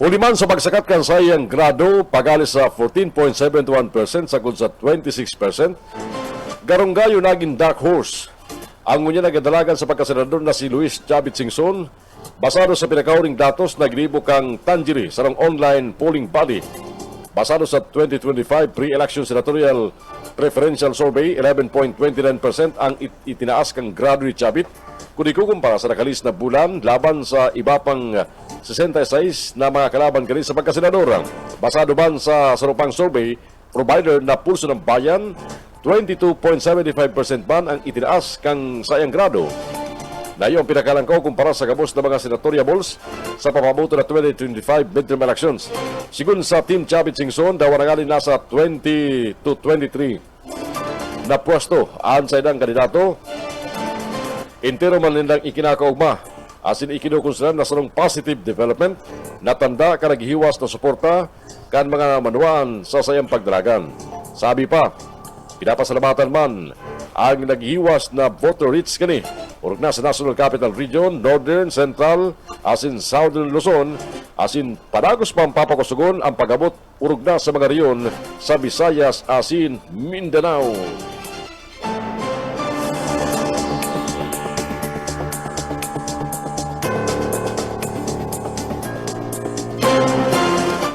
Uliman sa pagsakat kan sayang grado, pagalis sa 14.71% sagod sa 26%. Garonggayo naging dark horse. Ang ngunya nagadalagan sa pagkasenador na si Luis Chavit Singson, basado sa pinakauring datos na ginibo kang Tanjiri sa online polling body. Basado sa 2025 pre-election senatorial preferential survey, 11.29% ang itinaas kang grado ni Chavit kung ikukumpara sa nakalis na bulan laban sa iba pang 66 na mga kalaban kani sa pagkasenador. Basado man sa sarupang survey provider na Pulso ng Bayan, 22.75% man ang itinaas kang sayang grado. Na yung pinakalangkaw kumpara sa gabos na mga senatoriables sa papabuto na 2025 midterm elections. Sigun sa Team Chavit Singson, daw nangalin nasa 20 to 23 na pwesto ang sa idang kandidato. Intero man nindang ikinakaugma asin ikinukonsideran na sarong positive development na tanda ka naghihiwas na suporta kan mga manuan sa sayang pagdalagan. Sabi pa, pinapasalamatan man ang naghihiwas na voter reach kani urog na sa National Capital Region, Northern, Central, asin Southern Luzon, asin padagos pang papakusugon ang pagabot urog na sa mga reyon sa Visayas, asin Mindanao.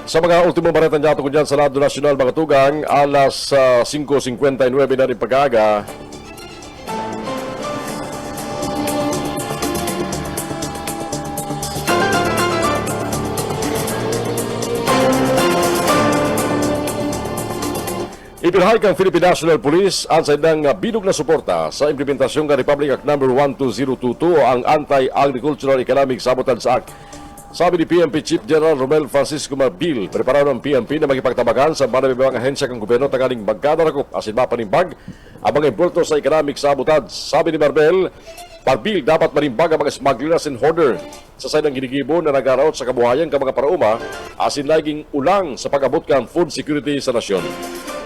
Sa mga ultimong baretang dato ko dyan sa lado nasyonal mga tugang, alas 5:59 na rin pag-aga. Ipinahayag ang Philippine National Police ang sa idang binog na suporta sa implementasyon ng Republic Act No. 12022 ang Anti-Agricultural Economic Sabotage Act. Sabi ni PNP Chief General Romel Francisco Marbil, preparado ng PNP na magipagtabagan sa mga ahensya ng gobyerno tanggaling magkadarakop asin mapanimbag ang mga impulto sa economic sabotage. Sabi ni Marbil, dapat manimbag ang mga smugglers and hoarder sa sayang ginigibo na nag-araot sa kabuhayan ka mga parauma asin laging ulang sa pag-abot kang food security sa nasyon.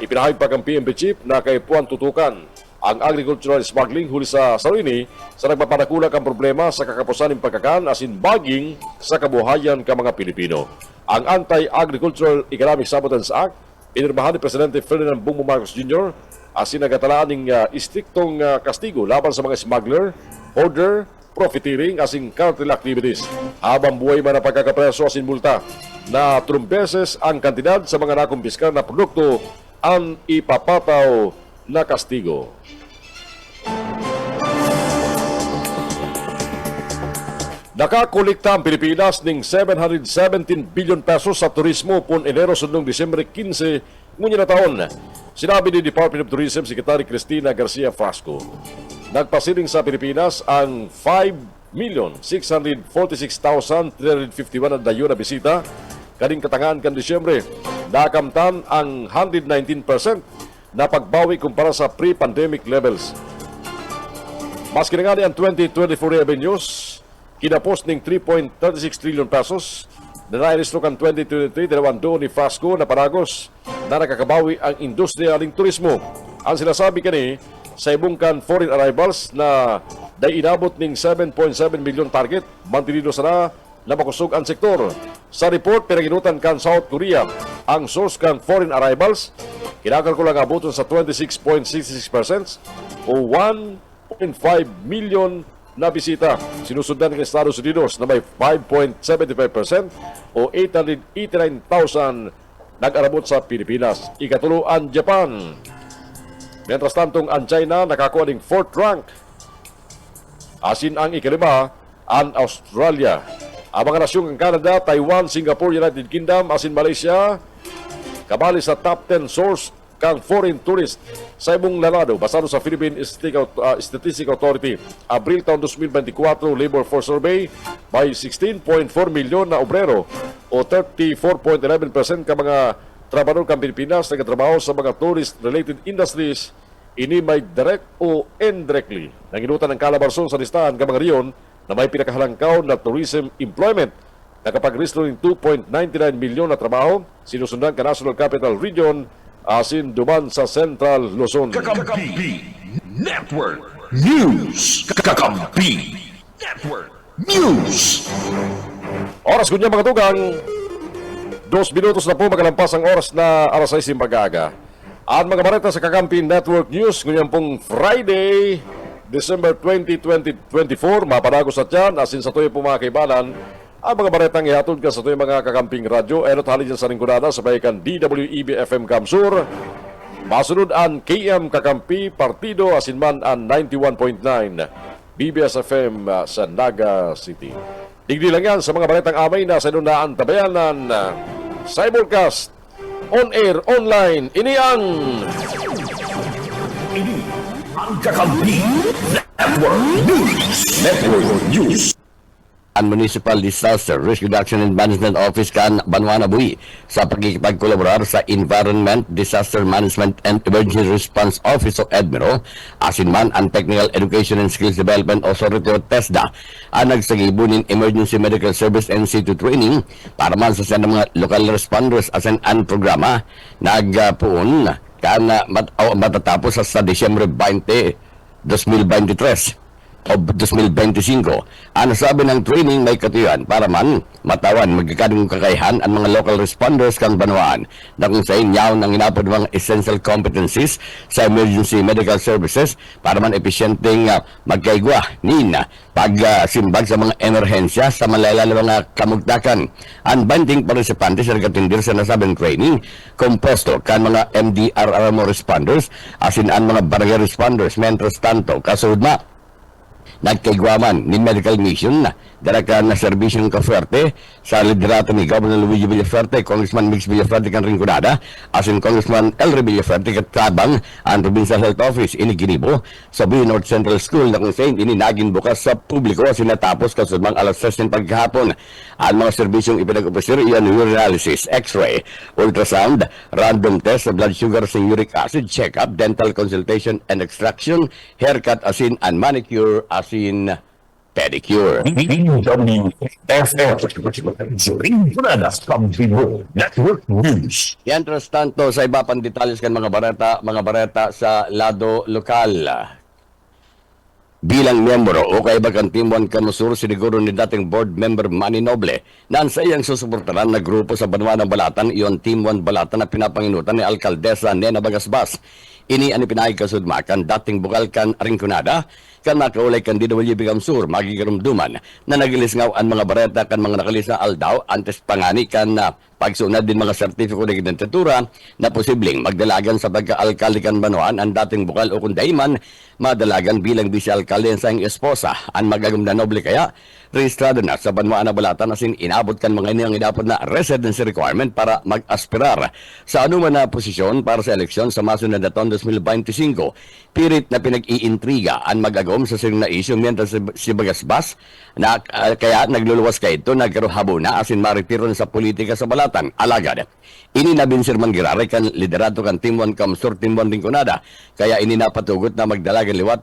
Ipinahayag pa ang PNP Chief na kay Puan tutukan ang agricultural smuggling huli sa Sarini sa nagpapanakulak ang problema sa kakapusan ng pagkakan asin baging sa kabuhayan ka mga Pilipino. Ang Anti-Agricultural Economic Sabotage Act, inirmahan ni Presidente Ferdinand Bongbong Marcos Jr. asin nagatalaan ng istriktong kastigo laban sa mga smuggler, hoarder, profiteering asin cartel activities. Habang buhay man ang pagkakapreso asin multa na 3 beses ang kantidad sa mga nakumpiskar na produkto ang ipapataw na kastigo. Nakakolekta ang Pilipinas ng 717 billion pesos sa turismo pun Enero sundong Disyembre 15 ngunya na taon. Sinabi ni Department of Tourism Secretary Cristina Garcia Frasco. Nagpasiring sa Pilipinas ang 5,646,351 na dayo na bisita kaning katangan kan Disyembre. Nakamtan ang 119% na pagbawi kumpara sa pre-pandemic levels. Mas kinangani ang 2024 revenues, kinapos ng 3.36 trillion pesos na nairistro kan 2023 dalawang doon ni Frasco na paragos na nakakabawi ang industriya ng turismo. Ang sinasabi kani sa ibungkan foreign arrivals na day inabot ng 7.7 million target, mantinido sana na makusog ang sektor. Sa report, pinaginutan kan South Korea ang source kan foreign arrivals, kinakalkulang abuton sa 26.66% o 1.5 million na bisita. Sinusundan ng Estados Unidos na may 5.75% o 889,000 nag-arabot sa Pilipinas. Ikatulo ang Japan. Mientras tantong ang China nakakuha ng 4th rank. Asin ang ikalima ang Australia. Ang mga nasyong ang Canada, Taiwan, Singapore, United Kingdom, asin Malaysia kabali sa top 10 source kang foreign tourist sa ibong lalado basado sa Philippine Statistics Authority. Abril taon 2024 Labor Force Survey may 16.4 milyon na obrero o 34.11% ka mga trabador kang Pilipinas na nagtrabaho sa mga tourist-related industries. Ini may direct o indirectly nanginutan ng kalabarsong sa listahan ka mga riyon na may pinakahalangkaw na tourism employment. Nakapag-restro ng 2.99 milyon na trabaho, sinusundan ka National Capital Region, asin duman sa Central Luzon. Kakampi Network News. Kakampi Network News. Oras kunya mga tugang, 2 minutos na po magalampas ang oras na alas 6 pag-aga. At mga bareta sa Kakampi Network News, ngayon pong Friday, December 20, 2024, mapanagos at yan, asin sa tuyo po mga kaibanan, ang mga baretang ihatod ka sa tuyo mga kakamping radyo, ayon at halin dyan sa ringkunada, sabay kan DWEB FM Kamsur, masunod ang KM Kakampi Partido, asin man ang 91.9 BBS FM sa Naga City. Digdi lang yan sa mga baretang amay na sa inunaan tabayanan, simulcast, on-air, online, ini ang Kakampi Network News. Network News. Ang Municipal Disaster Risk Reduction and Management Office kan Banwana Bui sa pagkikipagkolaborar sa Environment, Disaster Management and Emergency Response Office of Edmiro, asin man ang Technical Education and Skills Development Authority o TESDA ang nagsagibo ng Emergency Medical Service NC2 training para man sa mga local responders asin ang programa nagpuon kan matatapos sa Disyembre 20, 2023 o 2025. Ang sabi ng training may katuyuan para man matawan magkakadong kakayahan ang mga local responders kang Banwaan na kung sa inyaw ng inapod mga essential competencies sa emergency medical services para man epesyenteng magkaigwa nina pagsimbag sa mga emerhensya sa malalala mga kamugtakan. Ang banting participante sa nagatindir sa nasabing training komposto kan mga MDRRMO responders asin ang mga barangay responders mentros tanto kasunod na nagkaigwaman ni medical mission na darakan na serbisyong kaswerte sa liderato ni Governor Luigi Villafuerte, Congressman Mix Villafuerte kan Rinconada, asin Congressman Elry Villafuerte katabang ang Provincial Health Office ini ginibo sa Buhi North Central School na kung saan ini naging bukas sa publiko sinatapos kasudmang alas 6 ng pagkahapon. Ang mga serbisyong ipinag-upasir iyan urinalysis, x-ray, ultrasound, random test sa blood sugar sa uric acid, check-up, dental consultation and extraction, haircut asin and manicure asin pedicure. DWFM Rinconada Kampibo Network News. Mientras tanto, sa iba pang detalles kan mga bareta sa lado lokal. Bilang miyembro o kaiba kan Team 1 Kamusur, siniguro ni dating board member Manny Noble na ang sayang susuportaran na grupo sa Banwa ng Balatan, iyon Team 1 Balatan na pinapanginutan ni Alcaldesa Nena Bagasbas. Ini ang ipinahig kasudma kan dating bukal kan Rinconada, kan nakaulay kan DWB Kamsur, magigarumduman na nagilisngaw ang mga bareta kan mga nakalis na aldaw antes pangani kan pagsunod din mga sertifiko ng identitura na posibleng magdalagan sa pagka-alkalde kan Banuan ang dating bukal o kung dayman madalagan bilang vice-alkalde sa iyang esposa ang magagam na Noble kaya rehistrado na sa Banwaan na Balatan asin inabot kan mga iniyang inapod na residency requirement para mag-aspirar sa anuman na posisyon para sa eleksyon sa masunod na taon 2025. Pirit na pinag-iintriga ang magagom sa siring na isyu mientras si Bagasbas na kaya nagluluwas ka ito nagkarohabo na asin maritiron sa politika sa Balatan. Alagad, ini na binsir manggirari kan liderato kan Team 1 Kamsur, Team 1 Rinconada, kaya ini napatugot na magdalagan liwat.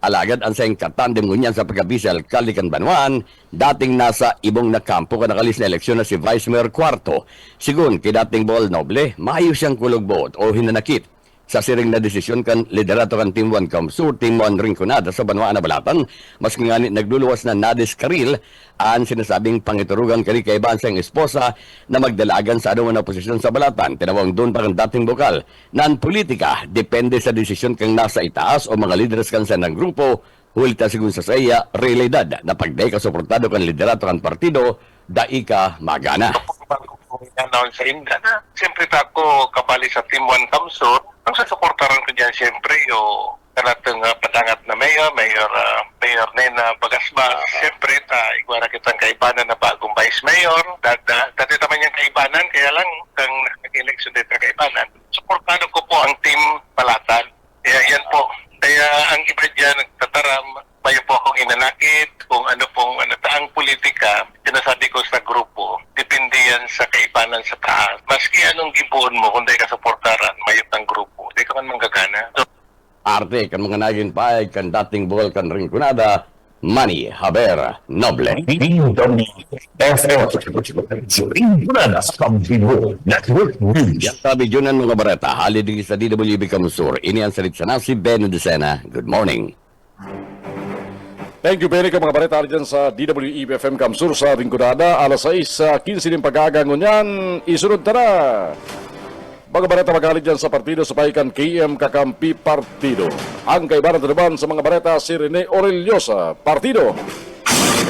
Alagad ang sayang katandem ngunyan sa pagkabisa alkalde kan Banuan, dating nasa ibong na kampo ka nakalis na eleksyon na si Vice Mayor Cuarto. Sigun kay dating Bol Noble, maayo siyang kulugboot o hinanakit sa siring na desisyon kan liderato kan Team 1 Kamsur, Team 1 Rinconada sa Banwaan na Balatan, mas nga nagluluwas na Nadis Karil ang sinasabing pangiturugan kay kaibaan sa esposa na magdalagan sa anuman na posisyon sa Balatan. Tinawang doon pa kan dating bukal na ang politika depende sa desisyon kang nasa itaas o mga lideres kan sa ng grupo, hulita sigun sa saya realidad na pagday ka suportado kan liderato kan partido, dai ka magana. Announce sa Inga na siyempre ako kabali sa Team 1 Kamsur. Ang sasuportaran ko dyan siyempre yung kanatong padangat na Mayor Nena Bagasbas. Siyempre igwara kitang kaibanan na bagong Vice Mayor. Dati naman yung kaibanan, kaya lang kang nag-election dito kaibanan. Suportado ko po ang Team Balatan. Kaya yan po. Kaya ang iba dyan nagtataram, bayo po akong inanakit, kung ano pong ang politika, sinasabi ko sa grupo, depende yan sa kaibanan sa taas. Maski anong gibuon mo, kung di ka suportaran, mayot ng grupo, di ka man manggagana. Arte kan mga naging pahay kan dating bukal kan Rinconada, Manny Javier Noble. DWFM Rinconada Kampibo Network News. Sabi dyan ng mga bareta, halidi sa DWB Kamsur, ini ang salit sa nasi Beno Decena. Good morning. Thank you, Benny, ka mga bareta dyan sa DWEB-FM Kamsur sa Rinconada. Alas 6:15 ng pagagangon yan. Isunod na. Mga bareta magalit dyan sa partido sa Paikan KM Kakampi Partido. Ang kaibanan naman sa mga bareta si Rene Orellosa, Partido.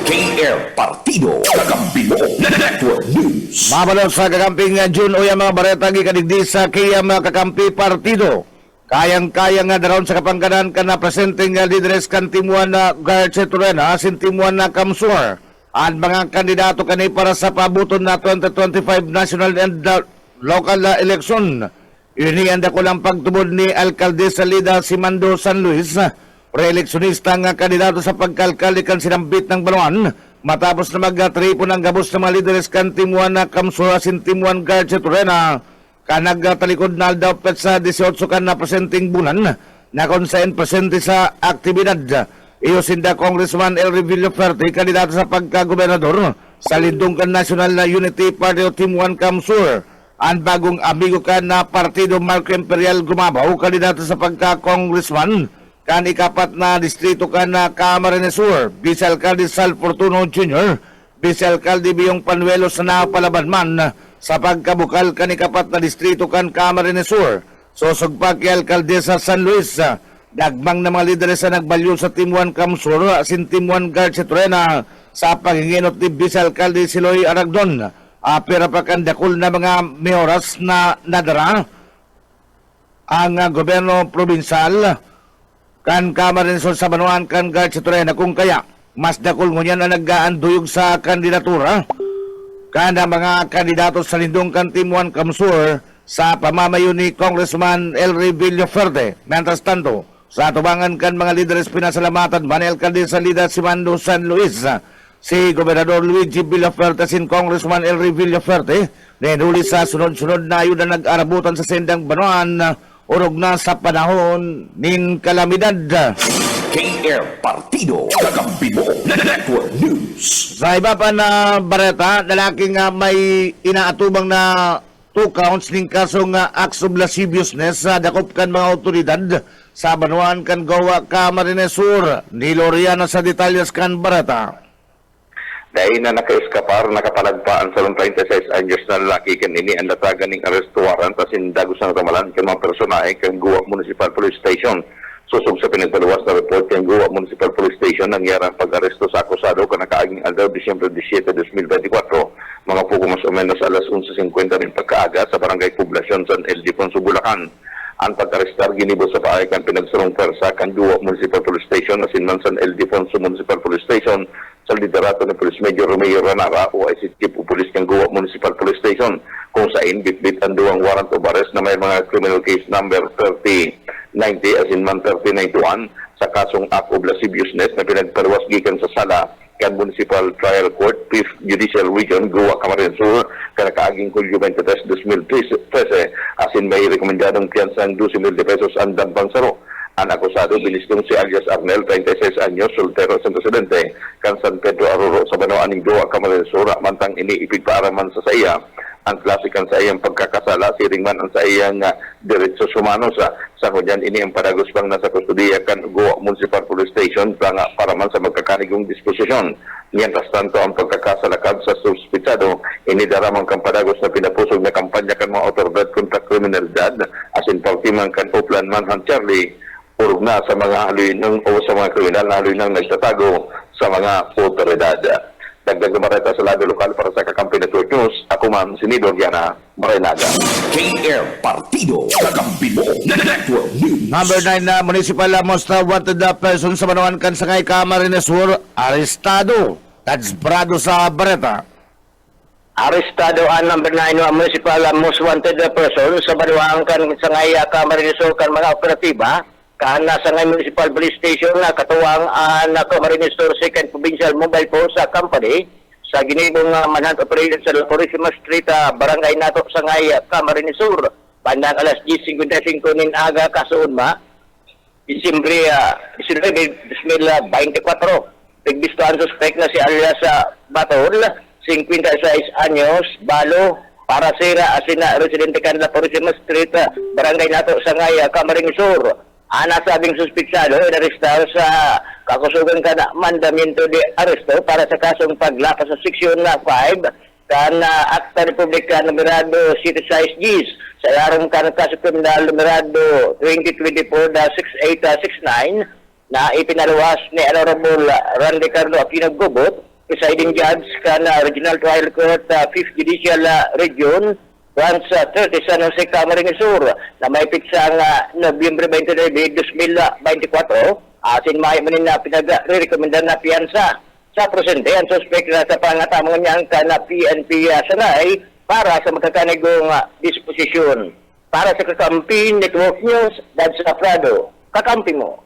KM Partido Kakampibo Network News. Mabalot sa kakamping June o yung mga bareta gikadigdi sa kiyang mga kakampi partido. Kayang-kaya nga daron sa kapangkanan ka na presenting lideres kan Team 1 na Garce Turena, sin Team 1 na Kamsur. Ang mga kandidato kani para sa pabuton na 2025 national and local election. Inianda ko lang pagtubod ni Alcaldesa Lida Simando San Luis, pre-eleksyonista nga kandidato sa pagkalkali kan sinambit ng Banuan. Matapos na mag-tripo ng gabos ng mga lideres kan Team 1 na Kamsur, sin Team 1 Garce Turena. Kanagtalikod na daw sa 18 kan na presenting bulan na kung saan presente sa aktibidad. Iyo sinda Congressman Elry Villafuerte, kandidato sa pagkagobernador sa Lindungkan National na Unity Party o Team 1 Kamsur. Ang bagong amigo ka na partido Marco Imperial Gumabaw, kandidato sa pagka-congressman. Kan ikapat na distrito ka na Camarines Sur, Vice Alcalde Sal Fortuno Jr., Vice Alcalde Biyong Panuelo sa Napalabanman, sa pagkabukal kanikapat na distrito kan Camarines Sur. Sosugpa kay Alcaldesa San Luis, dagmang na mga lideres sa nagbalyo sa Team 1 Kamsur, asin Team 1 Garce Turena sa paghinginot ni Vice Alcalde Siloy Aragdon. Pero pakandakol na mga mayoras na nadara ang gobyerno probinsal kan Camarines Sur sa Banuan kan Garce Turena, kung kaya mas dakol ngunyan na nag-aanduyog sa kandidatura kana mga kandidato sa lindungkan Timuan Kamsur sa pamamayo ni Congressman Elry Villaferte. Mientras tanto, sa tubangan kan mga lideres pinasalamatan man alkalde sa Lida Simando San Luis, si Gobernador Luigi Villaferte sin Congressman Elry Villaferte ninuli sa sunod-sunod na ayuda nag-arabutan sa sendang Banuan urog na sa panahon ning kalamidad. KR Partido Kakampi mo Network News. Sa iba pa na bareta, lalaking may inaatubang na 2 counts ning kasong acts of lasciviousness sa dakop kan mga otoridad sa Banuan kan Goa Camarines Sur. Ni Loriana sa detalyes kan bareta. Dahil na naka-eskapar, nakapalagpaan sa 26 anyos na lalaki kanini ang natagan ng arrest warrant asin dagos ng ramalan kan mga personahe kan Goa Municipal Police Station. Susog sa pinagpaluwas na report kan Goa Municipal Police Station nangyari ang pag-aresto sa akusado ka nakaaging aldaw Disyembre 17, 2024. Mga puko mas o menos alas 11:50 rin pagkaaga sa Barangay Poblacion San Ildefonso, Bulacan. Ang pag-arestar ginibo sa paay kan pinagsurong persa kan Goa Municipal Police Station asin man San Ildefonso Municipal Police Station sa liderato ni Police Major Romeo Ranara o IC Chief of Police ng Goa Municipal Police Station kung saan bitbit ang duwang warrant of arrest na may mga criminal case number 3090 as in man 3091 sa kasong act of lasciviousness na pinagpaluwas gikan sa sala kan Municipal Trial Court 5th Judicial Region Goa Camarines Sur kanakaaging Hulyo 23, 2013 as in may rekomendadong piyansang 12,000 pesos ang dampang saro. Ang akusado binistong si alias Arnel, 26 anyos, soltero sa residente, kan San Pedro Aroro sa Banoan ng Goa Camarines Sur, mantang iniipig paaraman sa saya. Ang klasikan sa iyang pagkakasala, siring man ang sa iyang diretsos humanos. Sa kunyan, ini ang padagos pang nasa kustudiya kan Goa Municipal Police Station para man sa magkakanigong disposisyon. Mientras tanto, ang pagkakasalakad sa suspitsado, inidaramang kang padagos na pinapusog na kampanya kan mga otoridad kontra kriminalidad, asin partiman kan Oplan Manhunt Charlie, urog na sa mga haluinang o sa mga kriminal na haluinang nagtatago sa mga otoridad. Dagdag na mareta sa lado lokal para sa Kakampi Network News, ako ma'am, si Nidor Yana Marenaga. KR Partido Kakampi mo Network News. Number 9 na Municipal Most Wanted person sa Banuan kan Sangay Camarines Sur, arestado. That's Brado sa bareta. Arestado ang number 9 na Municipal Most Wanted person sa Banuan kan Sangay Camarines Sur kan mga operatiba kan sa Municipal Police Station na katuwang ang Camarines Sur 2nd Provincial Mobile Force Company sa ginibong manhunt operation sa La Purísima Street, Barangay Nato, Sangay, Camarines Sur. Bandang alas 10:55 nin aga kasuunma, Disyembre 19, 2024. Pigbisto ang suspect na si alias Batol, 56 anyos, balo, para sira asina residente kan La Purísima Street, Barangay Nato, Sangay, Camarines Sur. Nasabing suspitsado inarestar sa kakusugan ka na mandamiento de aresto para sa kasong paglapas sa seksyon na 5 kan Acta Republica numerado 76 Gs sa larong kan kaso kriminal numerado 2024-6869 na ipinaluwas ni Honorable Randy Carlo Aquino Gobot, presiding judge kan Regional Trial Court 5th Judicial Region Branch 30 San Jose, Camarines Sur na may piksang Nobyembre 29, 2024 asin may manin na pinag-rekomenda na piyansa sa presente ang suspect na sa pangatamang niyang na PNP Sanay para sa magkakanigong disposisyon. Para sa Kakampi Network News, Dads Prado, kakampi mo.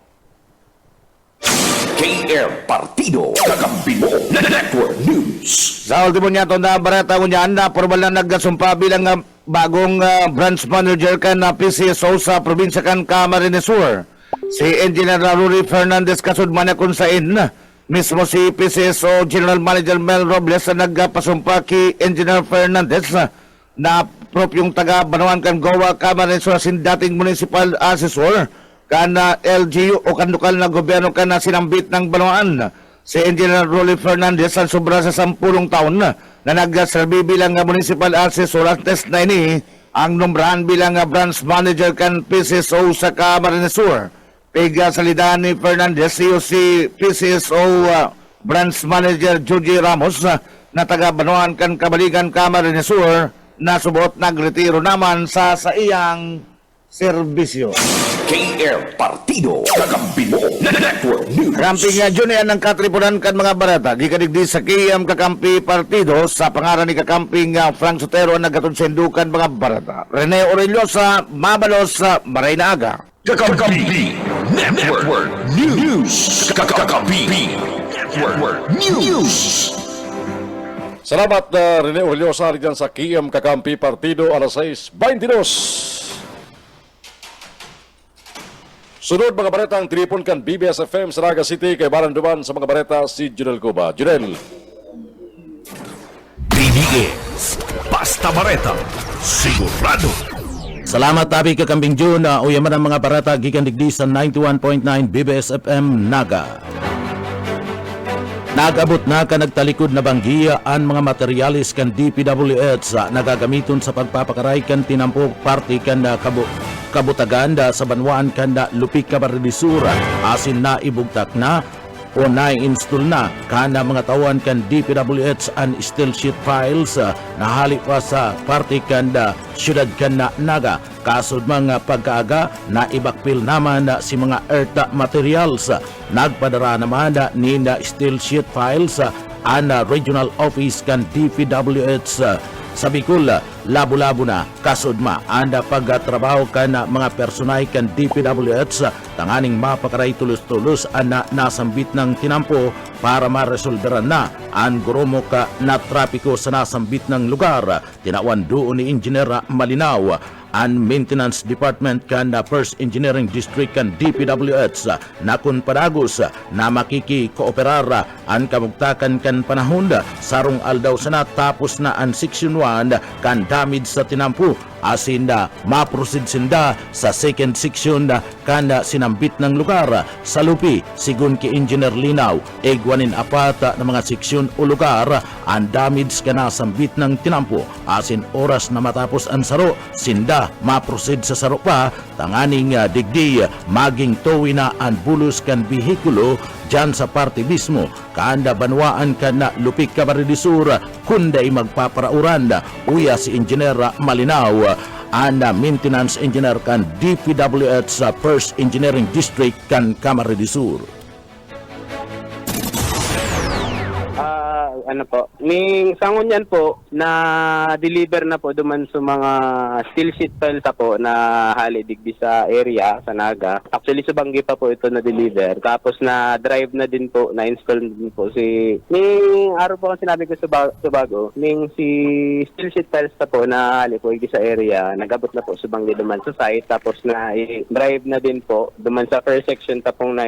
KR Partido Kakampi mo Network News. Sa ultimo niya ito na barata ko niyan na formal na nagsumpa bilang bagong branch manager kan na PCSO sa probinsya kan Camarines Sur. Si Engineer Ruri Fernandez kasudman na kung sain mismo si PCSO General Manager Mel Robles na nagpasumpa ki Engineer Fernandez na propyong taga Banuan kan Goa Camarines Sur sin dating municipal assessor kan LGU o kanukal na gobyerno kan na sinambit ng Banuan. Si Engineer Rolly Fernandez ang sobra sa 10 taon na nagserbi bilang municipal assessor at test na ini ang numrahan bilang branch manager kan PCSO sa Camarines Sur. Piga salida ni Fernandez si PCSO branch manager Joji Ramos na taga Banuan kan Kabaligan Camarines Sur na subot nagretiro naman sa iyang serbisyo. KM Partido Kakampi mo Network News. Kakampi nga dyan yan ang katripunan kan mga barata. Gikadigdi sa KM Kakampi Partido sa pangaran ni Kakampi nga Frank Sotero ang nagatod sa indukan mga barata. Rene Orellosa, Mabalos sa Maray na Aga. Kakampi Network News. Kakampi Network News. Salamat Rene Orellosa dyan sa KM Kakampi Partido, alas 6:22. Sunod mga balita ang tinipon kan BBS FM sa Naga City kay Baranduman sa mga balita si Junel Cuba. Junel. BBS Basta Bareta Sigurado. Salamat tabi kakambing June na uyaman ang mga barata gikan digdi sa 91.9 BBS FM Naga. Nagabot na ka nagtalikod na banggiya ang mga materialis kan DPWH sa nagagamiton sa pagpapakaray kan tinampo party kan na kabutaganda sa banwaan kan na Lupik Cabarrisura asin na ibugtak na o na-install na kana mga tawan kan DPWH and steel sheet files na hali pa sa party kan na syudad kan na Naga. Kasod mga pagkaaga na ibakpil naman si mga earth materials. Nagpadara naman ni na steel sheet files ang regional office kan DPWH sa Bicol. Labo-labo na kasudma anda pagtrabaho kan mga personay kan DPWH tanganing mapakaray tulos-tulos na nasambit ng tinampo para maresolveran na ang gurumo ka na trapiko sa nasambit ng lugar. Tinawan doon ni Engineer Malinaw ang Maintenance Department kan First Engineering District kan DPWH na kun padagos na makikikooperar ang kamugtakan kan panahon sarong aldaw sana tapos na ang Section 1 kan damage sa tinampo asin na maproceed sinda sa second section kan sinambit ng lugar sa lupi sigun ki Engineer Linaw egwanin apat na mga seksyon o lugar ang damage ka na sambit ng tinampo asin oras na matapos ang saro sinda maproceed sa saro pa tanganing digdi maging towi na ang bulos kan bihikulo dyan sa party mismo kaanda banwaan ka na Lupik Cabarrisura kunday magpaparauran uya si Engineer Malinaw ang maintenance engineer kan DPWH sa First Engineering District kan Camarines Sur. Ano po, ning sangon yan po na deliver na po duman sa mga steel sheet files po na hali digdi sa area sa Naga. Actually sa Banggi pa po ito na deliver. Tapos na drive na din po, na install din po si ning araw po ang sinabi ko sa bago, ning si steel sheet files na po na hali po digdi sa area, nagabot na po sa Banggi duman sa site. Tapos na drive na din po duman sa first section tapong na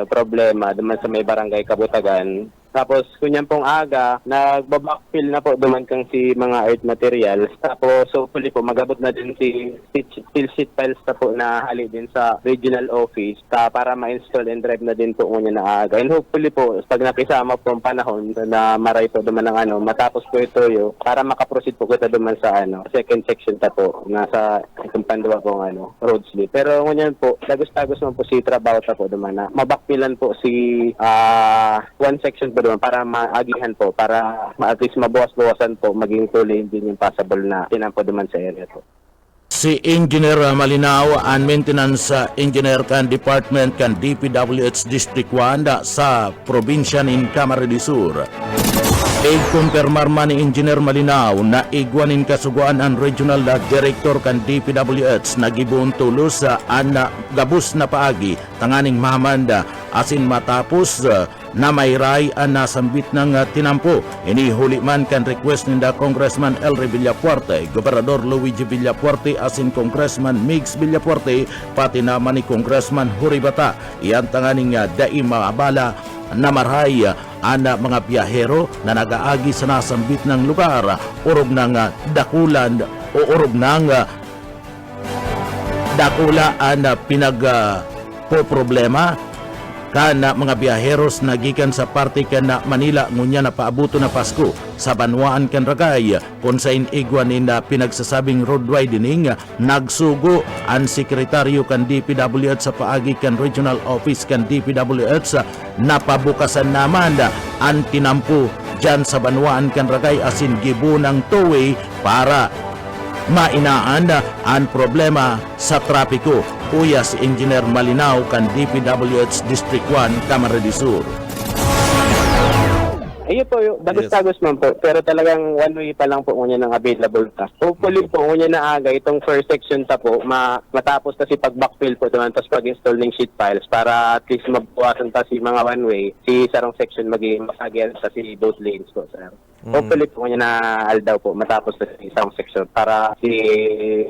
problema duman sa may barangay Kabutagan. Tapos kunyan pong aga, nagbabackfill na po duman kang si mga earth materials. Tapos hopefully po magabot na din si steel sheet files na po na hali din sa regional office para ma-install and drive na din po ngunya na aga. And hopefully po pag nakisama po ang panahon na maray po duman ng matapos po ito para makaproceed po kita duman sa second section ta po nasa itong panduwa po road slip. Pero ngunyan po, tagos-tagos man po si trabaho ta po duman na mabackfillan po si one section po duman para maagihan po, para at least mabawas-bawasan po, maging tuloy din yung possible na tinampo duman sa area po. Si Engineer Malinaw ang maintenance engineer kan department kan DPWH District 1 sa probinsya ng Camarines Sur. I-confirmar man ni Engineer Malinaw na igwanin kasuguan ang regional director kan DPWH na gibuon tulos sa gabus na paagi tanganing mahamanda asin matapos na mayray ang nasambit ng tinampo. Inihuli man kan request ninda Congressman Elry Villafuerte, Gobernador Luigi Villafuerte asin Congressman Migs Villafuerte pati naman ni Congressman Huribata. Iyan tanganing daim maabala na maray ang mga biyahero na nagaagi sa nasambit ng lugar urog ng dakulan o urog ng dakula ang problema kana mga biyaheros na gikan sa parte kan na Manila ngunya na paabuto na Pasko sa banwaan kan Ragay kung sa inigwanin na pinagsasabing road widening nagsugo ang sekretaryo kan DPWH sa paagi kan regional office kan DPWH na pabukasan naman ang tinampo dyan sa banwaan kan Ragay asin gibunang two-way para mainaan ang problema sa trapiko. Uya si Engineer Malinaw kan DPWH District 1 Camarines Sur. Ayun po, dagos-dagos man po. Pero talagang one way pa lang po ngunya ng available ta. Hopefully po, ngunya na aga, itong first section ta po, matapos ta si pag-backfill po naman, tapos pag-install ng sheet piles para at least mabuwasan ta si mga one way, si sarong section maging masagyan sa si both lanes po, sir. Hopefully po ngunya na aldaw po, matapos ta si isang section para si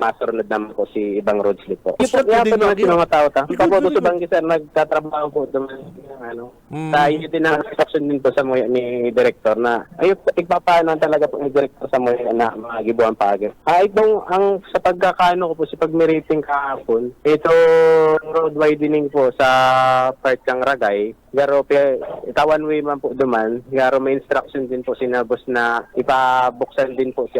masunod naman po si ibang road slip po. Yung po naman si mga tao ta. Kapoto sa bangki, sir, nagtatrabaho po naman sa inyo din ang section din po sa mga ni director na ayun ipapaanan talaga po ni director sa mga na mga gibuan paagad. Itong ang sa pagkakaano ko po si pagmerating kahapon, ito road widening po sa part kang Ragay, garo itawan way man po duman, garo may instruction din po sinabos na ipabuksan din po si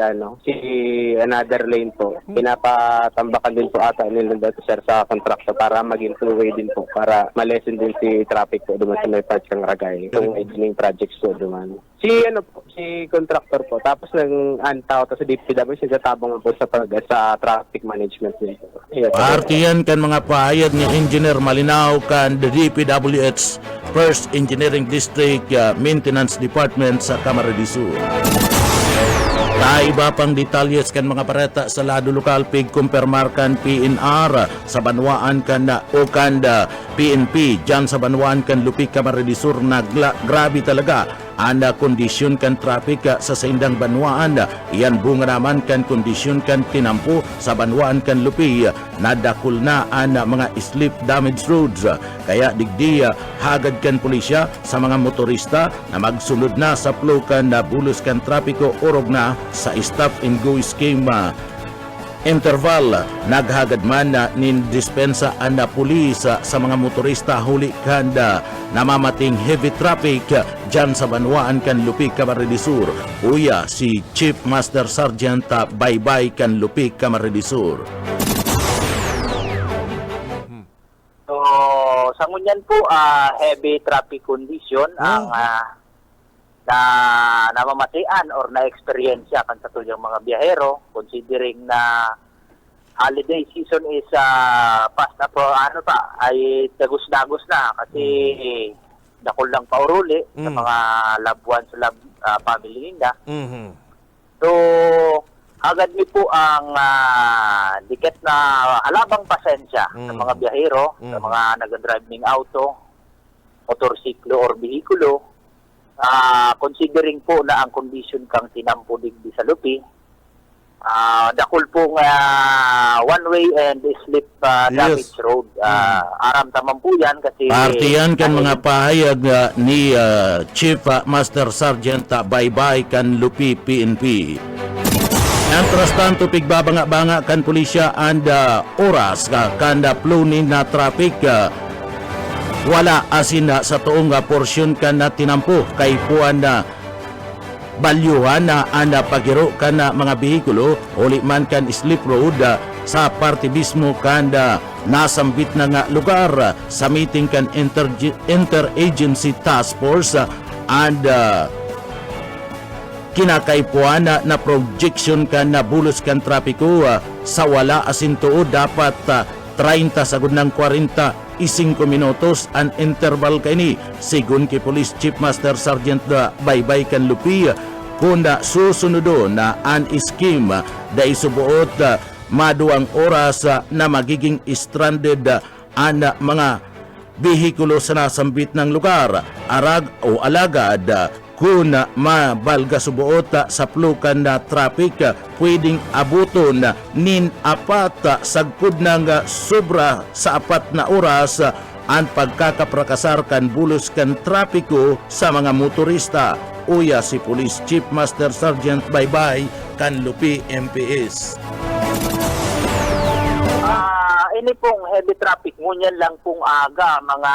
another lane po. Pinapatambakan din po ata nila dito sir sa contractor para maging two-way din po para malesen din si traffic po duman sa may part kang Ragay. Itong widening projects po duman. Si contractor po. Tapos nang-antaw to sa DPW, siya tabang po sa traffic management din po. Partiyan kan mga pahayag ni Engineer Malinaw kan DPWH First Engineering District Maintenance Department sa Camarines Sur. Iba pang detalyes kan mga pareta sa lado lokal pigkumpirmar kan PNR sa Banwaan kan o kan PNP dyan sa Banwaan kan Lupig Camarines Sur na grabe talaga ang kondisyon kan traffic sa Saindang Banwaan. Iyan bunga naman kan kondisyon kan tinampo sa Banwaan kan Lupi. Nadakul na ang mga slip damage roads. Kaya digdi hagad kan pulisya sa mga motorista na magsunod na sa flow kan bulos kan trapiko orog na sa stop and go scheme interval. Naghagad man nin dispensa ang pulis sa mga motorista huli kan namamating heavy traffic dyan sa Banwaan kan Lupig Camarines Sur. Uya si Chief Master Sergeant Baybay kan Lupig Camarines Sur. So, sa ngunyan po, heavy traffic condition ang na namamatian or na-experience kan sa tulyang mga biyahero, considering na holiday season is past na po, ay dagos-dagos na kasi dakol lang pauruli sa mga loved ones, family ninda. So, agad ni po ang dikit na alabang pasensya ng mga biyahero, sa mga nag-drive ng auto, motorsiklo or bihikulo, considering po na ang condition kang tinampo digdi sa Lupi, dakol pong one way and slip damage road. Aram tamang po yan kasi Partiyan kan mga pahayag ni Chief Master Sergeant Baybay kan Lupi PNP. Antras tanto pigbabanga-banga kan pulisya and oras kan plunin na traffic wala asin sa tuong porsyon kan na tinampo kay puan na balyuhan na anda pagiro kan mga behikulo uli man kan slip road sa parte mismo kan nasambit na nga lugar sa meeting kan interagency task force and kinakaipuan na projection kan na bulos kan trapiko sa wala asin tuod dapat 30 sagud ng 40 5 minutos ang interval kaini sigun kay Police Chief Master Sergeant Baybay kan Lupi kung susunudo na an scheme da isubuot maduang oras na magiging stranded ang mga behikulo sa nasambit ng lugar arag o alagad kung mabalga subuot sa plukan na traffic pwedeng abuton nin apat sagpud ng sobra sa 4 na oras ang pagkakaprakasar kan bulos kan trapiko sa mga motorista. Uya si Police Chief Master Sergeant Baybay kan Lupi MPS. Ini pong heavy traffic ngunyan lang pong aga mga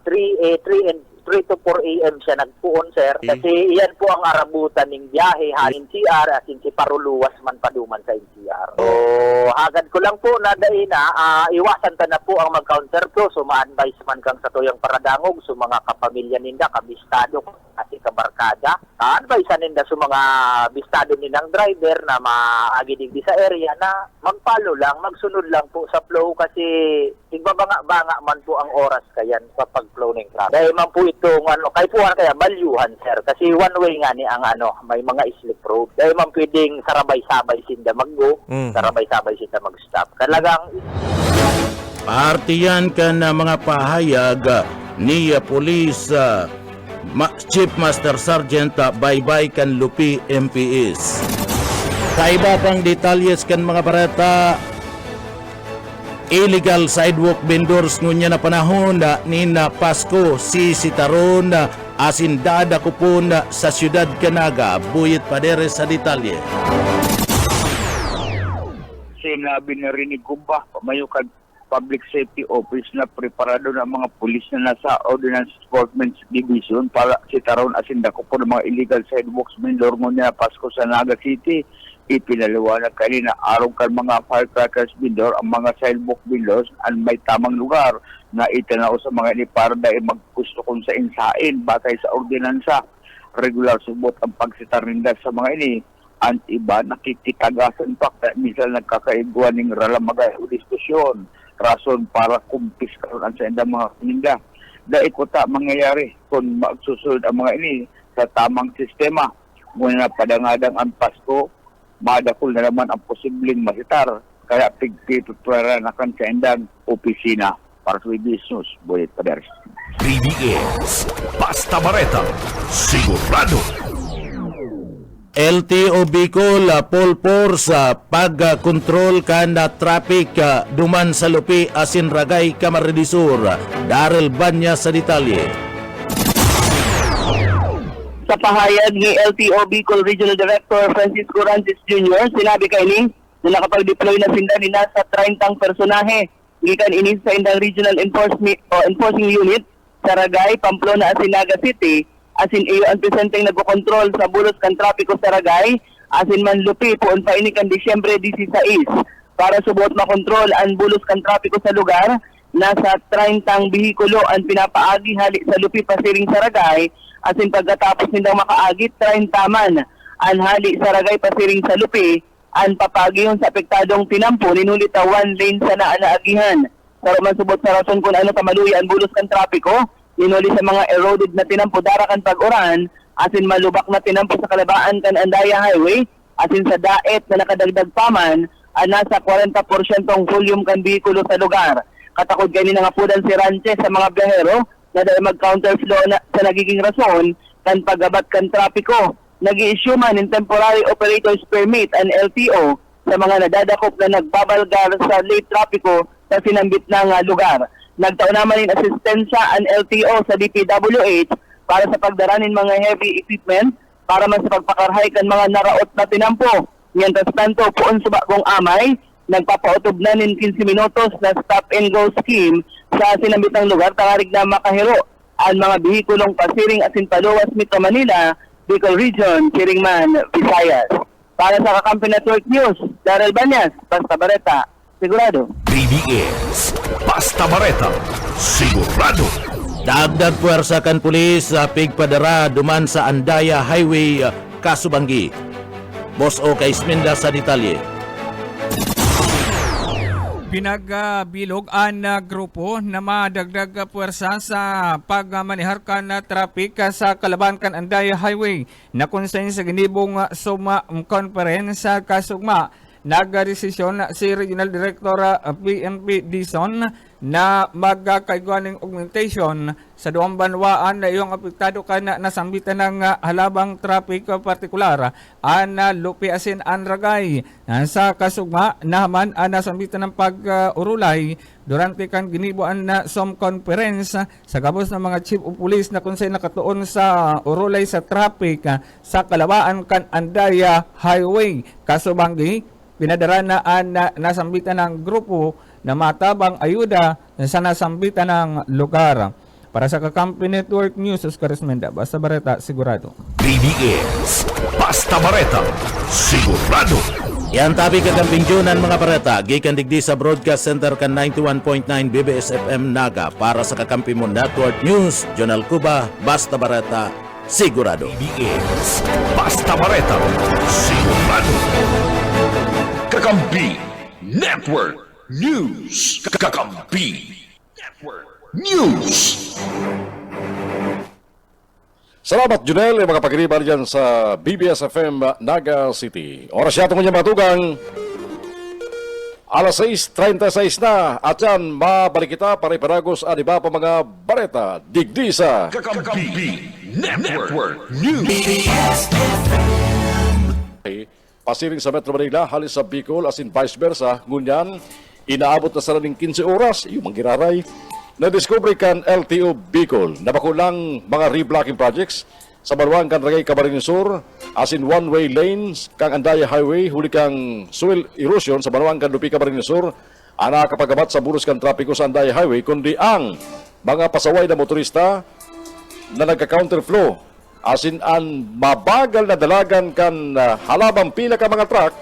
3 to 4 a.m. siya nagpuon, sir. Kasi iyan po ang arabutan ng biyahe ha NCR at si Paruluwas man paduman sa NCR. So, hagad ko lang po na iwasan ta na po ang mag-counter to. So, ma-advise man kang sa tuyang paradangog, so mga kapamilya ninda, kabistado, kasi kabarkada. Advise ninda sa mga bistado nilang driver na maagidig sa area na mag-follow lang, magsunod lang po sa flow kasi igbabanga-banga man po ang oras kayan sa pag-flow ng traffic. Dahil man po itong kay puwan kaya balyuhan sir kasi one way nga ni ang may mga slip road. Dahil man pwedeng sarabay-sabay sinda mag-go, sarabay-sabay sinda mag-stop. Talagang Partiyan ka na mga pahayag ni Police Chief Master Sergeant Baybay Kanlupi MPS. Kaiba pang detalyes kan mga barata, illegal sidewalk vendors ngunya na panahon ni na Pasko si Sitaron asin dada kupon sa siyudad Canaga. Buyit padere sa detalye. Sinabi na rin ni Gumba, mayukad Public Safety Office na preparado ng mga pulis na nasa Ordnance Enforcement Division para sitaron asinda ko po ng mga illegal sidewalks vendor na Pasko sa Naga City. Ipinaliwanag kanina araw kan mga firecrackers vendor ang mga sidewalk vendors ang may tamang lugar na itanaw sa mga ini para dahil maggusto kung sa insain batay sa ordinansa. Regular subot ang pagsitar nila sa mga ini. Ang iba nakikitagasan pa minsan nagkakaiguan ng ralamagay o diskusyon. Rason para kumpis karon ang sa indang mga paninda. Dahil ko ta mangyayari kung magsusunod ang mga ini sa tamang sistema. Muna na padangadang ang Pasko, madakol na naman ang posibleng masitar. Kaya pigpipipwera na kan sa indang opisina para sa business. Buyit Paders. BBS. Basta Bareta. Sigurado. LTO Bicol Polpor sa pagkontrol kada traffic duman sa Lupi asin Ragay Camarines Sur. Daryl Banya sa detalye. sa pahayag ni LTO Bicol Regional Director Francisco Rancis Jr., sinabi kaini na nakapag-deploy na sinda ni nasa 30 personahe gikan ini sa indang Regional Enforcing Unit sa Ragay, Pamplona, asin Naga City, asin iyo ang presenteng nagkokontrol sa bulos kan trapiko sa Ragay, asin man Lupi puon pa ini kan Disyembre 16 para subot makontrol ang bulos kan trapiko sa lugar. Nasa 30 bihikulo ang pinapaagi hali sa Lupi pasiring sa Ragay, asin pagkatapos nindang makaagit 30 man ang hali sa Ragay pasiring sa Lupi, ang papagiyon sa apektadong tinampo ninulit 1 lane sa naanaagihan. Para man subot sa rason kung ano kamaluya ang bulos kan trapiko, ninuli sa mga eroded na tinampo darakan pag-uran, asin malubak na tinampo sa kalabaan kan Andaya Highway, asin sa daet na nakadagdag paman, ang nasa 40% volume kan bihikulo sa lugar. Katakod kanina nga po si Ranches sa mga biyahero na dahil mag-counterflow na sa nagiging rason kan paggabat kan trapiko. Nag-i-issue man in temporary operators permit ang LTO sa mga nadadakop na nagbabalgar sa late trapiko sa sinambit ng lugar. Nagtaon naman in asistensya ang LTO sa DPWH para sa pagdaranin mga heavy equipment para man sa pagpakarhay kan mga naraot na tinampo. Mientras tanto, puon sa bagong amay, nagpapautob na nin 15 minutos na stop and go scheme sa sinambitang lugar tangarig na makahiro ang mga bihikulong pasiring asin paluwas Metro Manila, Bicol Region, Kiringman, Visayas. Para sa Kakampi Network News, Daryl Banyas, Basta Bareta, sigurado. BBS, Basta Bareta, sigurado. Dagdag puwersa kan pulis sa pigpadara duman sa Andaya Highway, Kasubanggi. Boss O kay Isminda sa detalye. Pinagbilog ang grupo na madagdag puwersa sa pagmanihar kan traffic sa kalaban kan Andaya Highway na konsen sa ginibong Suma Conference sa Kasugma. Nagdesisyon si Regional Director PNP Dizon na magkaiguan ng augmentation sa duwang banwaan na iyong apektado ka na nasambitan ng halabang traffic partikular ang Lupi asin ang Ragay. Sa Kasugma naman ang nasambitan ng pag-urulay durante kan ginibuan na SOM conference sa gabos ng mga chief of police na kung sa'y nakatuon sa urulay sa traffic sa kalawaan kan Andaya Highway, Kasubanggi. Pinadara na ang nasambitan ng grupo na matabang ayuda sa nasambitan ng lugar. Para sa Kakampi Network News, Oscar Esmenda, Basta Bareta, sigurado. BBS, Basta Bareta, sigurado. Yan tabi kagampingjunan mga bareta, gikan digdi sa Broadcast Center kan 91.9 BBS FM Naga. Para sa Kakampi mo Network News, Jonal Cuba, Basta Bareta, sigurado. DBS. Basta Bareta. Sigurado. Kakampi Network News. Kakampi Network News. Salamat, Junel, mga pagkiriban dyan sa BBS FM Naga City. Oras yata ko niya matugang. Alas 6:36 na. At yan, mabalik kita para iparagos ang iba pa mga bareta. Digdi sa Kakampi Network News. pasiring sa Metro Manila, halis sa Bicol, as in vice versa. Ngunyan, inaabot na sa ring 15 oras, yung manggiraray. Na-discovery kan LTO Bicol, nabakulang mga reblocking projects sa Baluang kan Ragay Camarines Sur, as in one-way lanes kang Andaya Highway, huli kang soil erosion sa Baluang kan Lupi Camarines Sur, ang nakakapagabat sa bulos kan trapiko sa Andaya Highway, kundi ang mga pasaway na motorista na nagka-counterflow, as in ang mabagal na dalagan kan halabang pila ka mga truck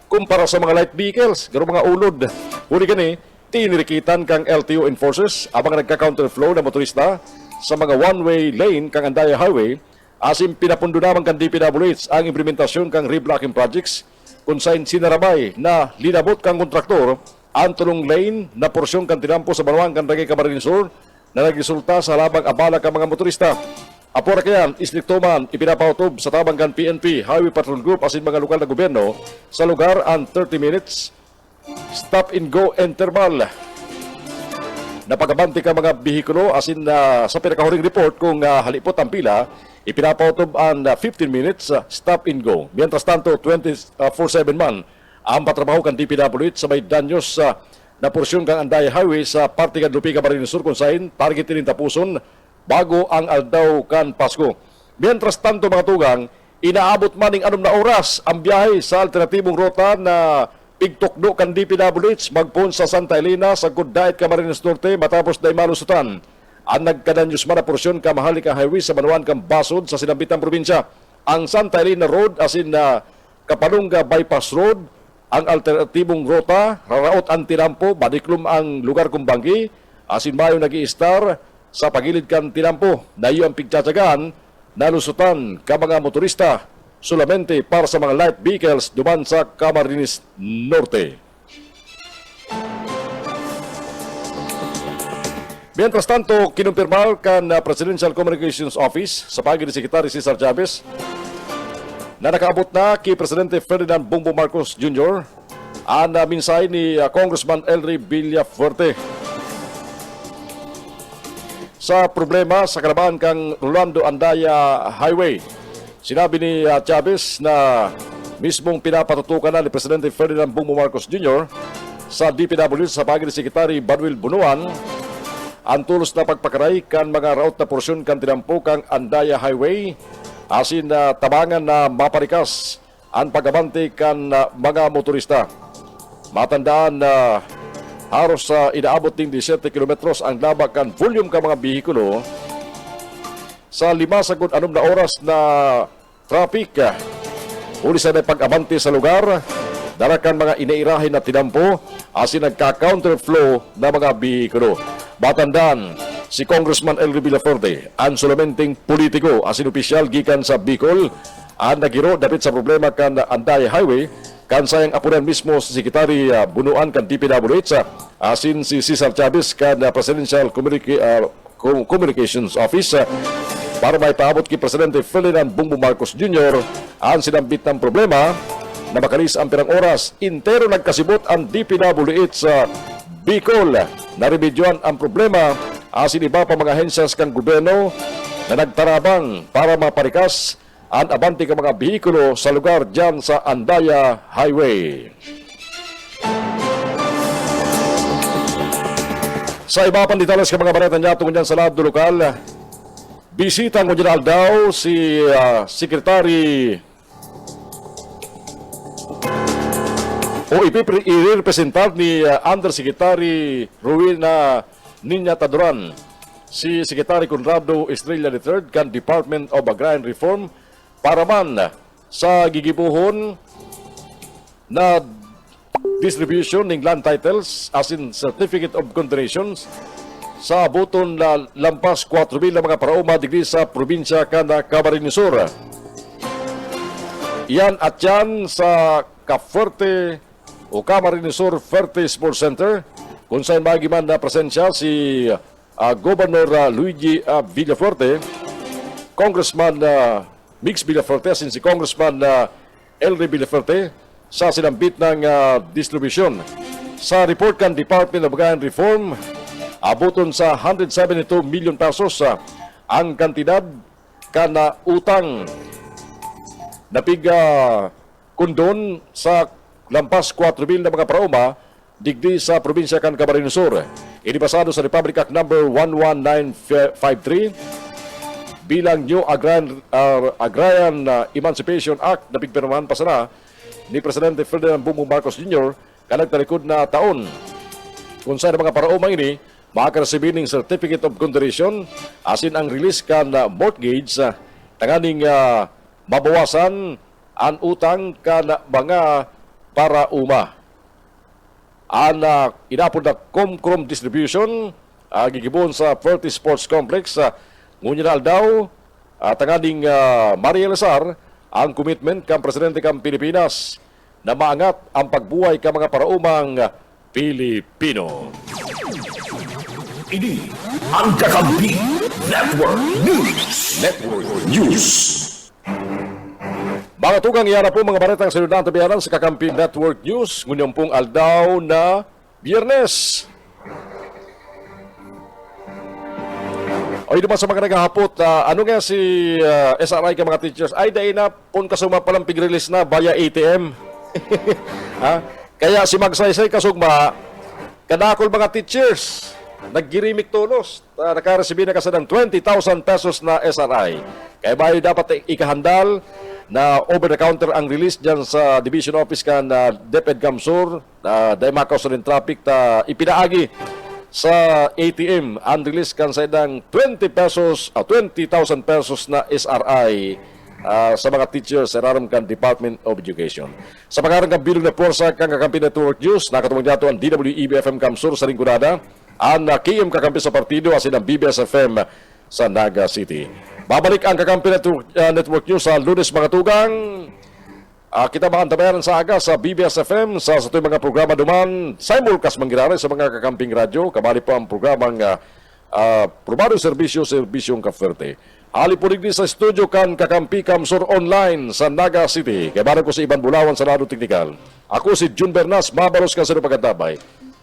kumpara sa mga light vehicles, garo mga ulod. Huli kani, tinirikitan kang LTO enforcers abang nagka-counterflow na motorista sa mga one-way lane kang Andaya Highway, asim pinapundo naman kang DPWH ang implementasyon kang reblocking projects kung saan sinarabay na linabot kang kontraktor ang tulong lane na porsyon kang tinampo sa Banuang kang Ragay Camarines Sur na nagresulta sa labang abala kang mga motorista. Apora kayan, istrikto man ipinapautob sa tabang kang PNP Highway Patrol Group asin mga lokal na gobyerno sa lugar ang 30 minutes stop and go interval. Napagabanti ka mga bihikulo asin sa pinakahuling report kung halipot ang pila, ipinapautob ang 15 minutes stop and go. Mientras tanto, 24/7 man ang patrabaho kan DPWH sa may danyos na porsyon kang Andaya Highway sa parte kan Lupi Camarines Sur kung saan target din tapuson bago ang aldaw kan Pasko. Mientras tanto mga tugang, inaabot maning 6 na oras ang biyahe sa alternatibong rota na pigtukdo kan DPWH magpon sa Santa Elena sa Gudait Camarines Norte matapos day malusutan ang nagkadanyos man na porsyon ka mahali ka highway sa Banuan kang Basod sa sinambitang probinsya. Ang Santa Elena Road asin na Kapalunga Bypass Road ang alternatibong rota raraot ang tinampo badiklum ang lugar kung Banggi asin mayo nag-i-star sa pagilid kan tinampo na iyo ang pigtsatsagaan nalusutan ka mga motorista solamente para sa mga light vehicles duman sa Camarines Norte. Mientras tanto, kinumpirmal kan Presidential Communications Office sa pagi ni Secretary Cesar Chavez na nakaabot na kay Presidente Ferdinand Bongbong Marcos Jr. ang minsay ni Congressman Elry Villafuerte sa problema sa kalaban kang Rolando Andaya Highway. Sinabi ni Chavez na mismong pinapatutukan na ni Presidente Ferdinand Bongbong Marcos Jr. sa DPWH sa pagi ni Secretary Banuel Bunuan ang tulos na pagpakaray kan mga route na porsyon kan tinampo kang Andaya Highway asin na tabangan na maparikas ang pagabante kan mga motorista. Matandaan na haros sa inaabot ng 17 kilometros ang labak kan volume ka mga bihikulo sa 5 na oras na traffic. Uli sa pag-abante sa lugar, darakan mga inairahin na tinampo asin nagka-counterflow na mga bihikulo. Batandaan, si Congressman Elry Villafuerte, ang solomenteng politiko asin opisyal gikan sa Bicol, ang nagiro dapit sa problema kan Andaya Highway, kan sayang apunan mismo si Secretary Bunuan kan DPWH, asin si Cesar Chavez kan Presidential Communications Office, para may paabot kay Presidente Ferdinand Bongbong Marcos Jr. ang sinambit ng problema na makalis ang pirang oras. Intero nagkasibot ang DPWH sa Bicol na remedyoan ang problema asin iba pa mga hensyas kang gobyerno na nagtarabang para maparikas ang abante ka mga bihikulo sa lugar dyan sa Andaya Highway. Sa iba pang detalles ka mga balita niya tungkol dyan sa lado lokal, bisita ng General daw si Secretary o i-representar ni Undersecretary Rowena Niña Taduran, si Secretary Conrado Estrella III kan Department of Agrarian Reform para man sa gigibuhon na distribution ng land titles as in Certificate of Condonation sa buton na lampas 4,000 na mga parauma digdi sa probinsya kana Camarines Sur. Iyan at yan sa Caferte o Camarines Sur Ferte Sports Center kung saan magiman na presensya si Governor Luigi Villafuerte, Congressman Mix Villafuerte, si Congressman Elry Villafuerte sa sinambit ng distribution. Sa report kan Department of Agrarian Reform, abuton sa 172 million pesos ang kantidad kana utang napiga kundon sa lampas 4,000 na mga parauma digdi sa probinsya kan Camarines Sur. Inibasado sa Republic Act number 11953 bilang New Agrarian Emancipation Act na pigpirmahan pa sana ni Presidente Ferdinand Bongbong Marcos Jr. kanang talikod na taon. Kung sa mga parauma ini, makakaresibi ng Certificate of Condition asin ang release kan mortgage tanganing mabawasan ang utang kan mga parauma. Inapod na Comcrom Distribution gigibon sa Ferte Sports Complex ngunya na aldaw tanganing Maria Lazar ang commitment kang Presidente kang Pilipinas na maangat ang pagbuhay ka mga paraumang Pilipino. Ini ang Kakampi Network News. Mga tugang iyan na po mga baretang sinundan tabianan sa Kakampi Network News. Ngunyong pong aldaw na Biyernes. O ito pa sa mga naghahapot, ano nga si SRI ka mga teachers? Ay, dahil na pun kasuma palang pig-release na via ATM. Kaya si Magsaysay kasugma, kadakol mga teachers, naggirimik tulos. Nakaresibin na kasi ng 20,000 pesos na SRI. Kaya bayo dapat ikahandal na over-the-counter ang release dyan sa Division Office kan DepEd Camsur, dahil makausal ng traffic ipinaagi sa ATM ang release kan sa idang 20,000 pesos na SRI sa mga teachers sa raram kan Department of Education. Sa pangarang bilog na porsa kang Kakampi Network News, nakatumang dito ang DWEB-FM Camsur sa lingkunada, ang KM Kakampi sa partido asin ang BBS-FM sa Naga City. Babalik ang Kakampi Network News sa Lunes mga tugang. Kita makantabayaran sa aga sa BBS-FM sa satoy mga programa duman simulcast manggirari sa mga kakamping radyo. Kabali po ang programang Probado Serbisyong Caferte. Hali po digdi sa studio kan Kakampi Camsur Online sa Naga City. Kabali ko si Iban Bulawan sa Lado Teknikal. Ako si Jun Bernas, mabalos ka sa pagkatabay.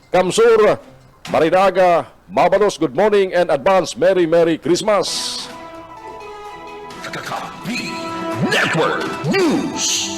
Camsur, Marinaga, mabalos, good morning and advance Merry Christmas. Kakampi Network News.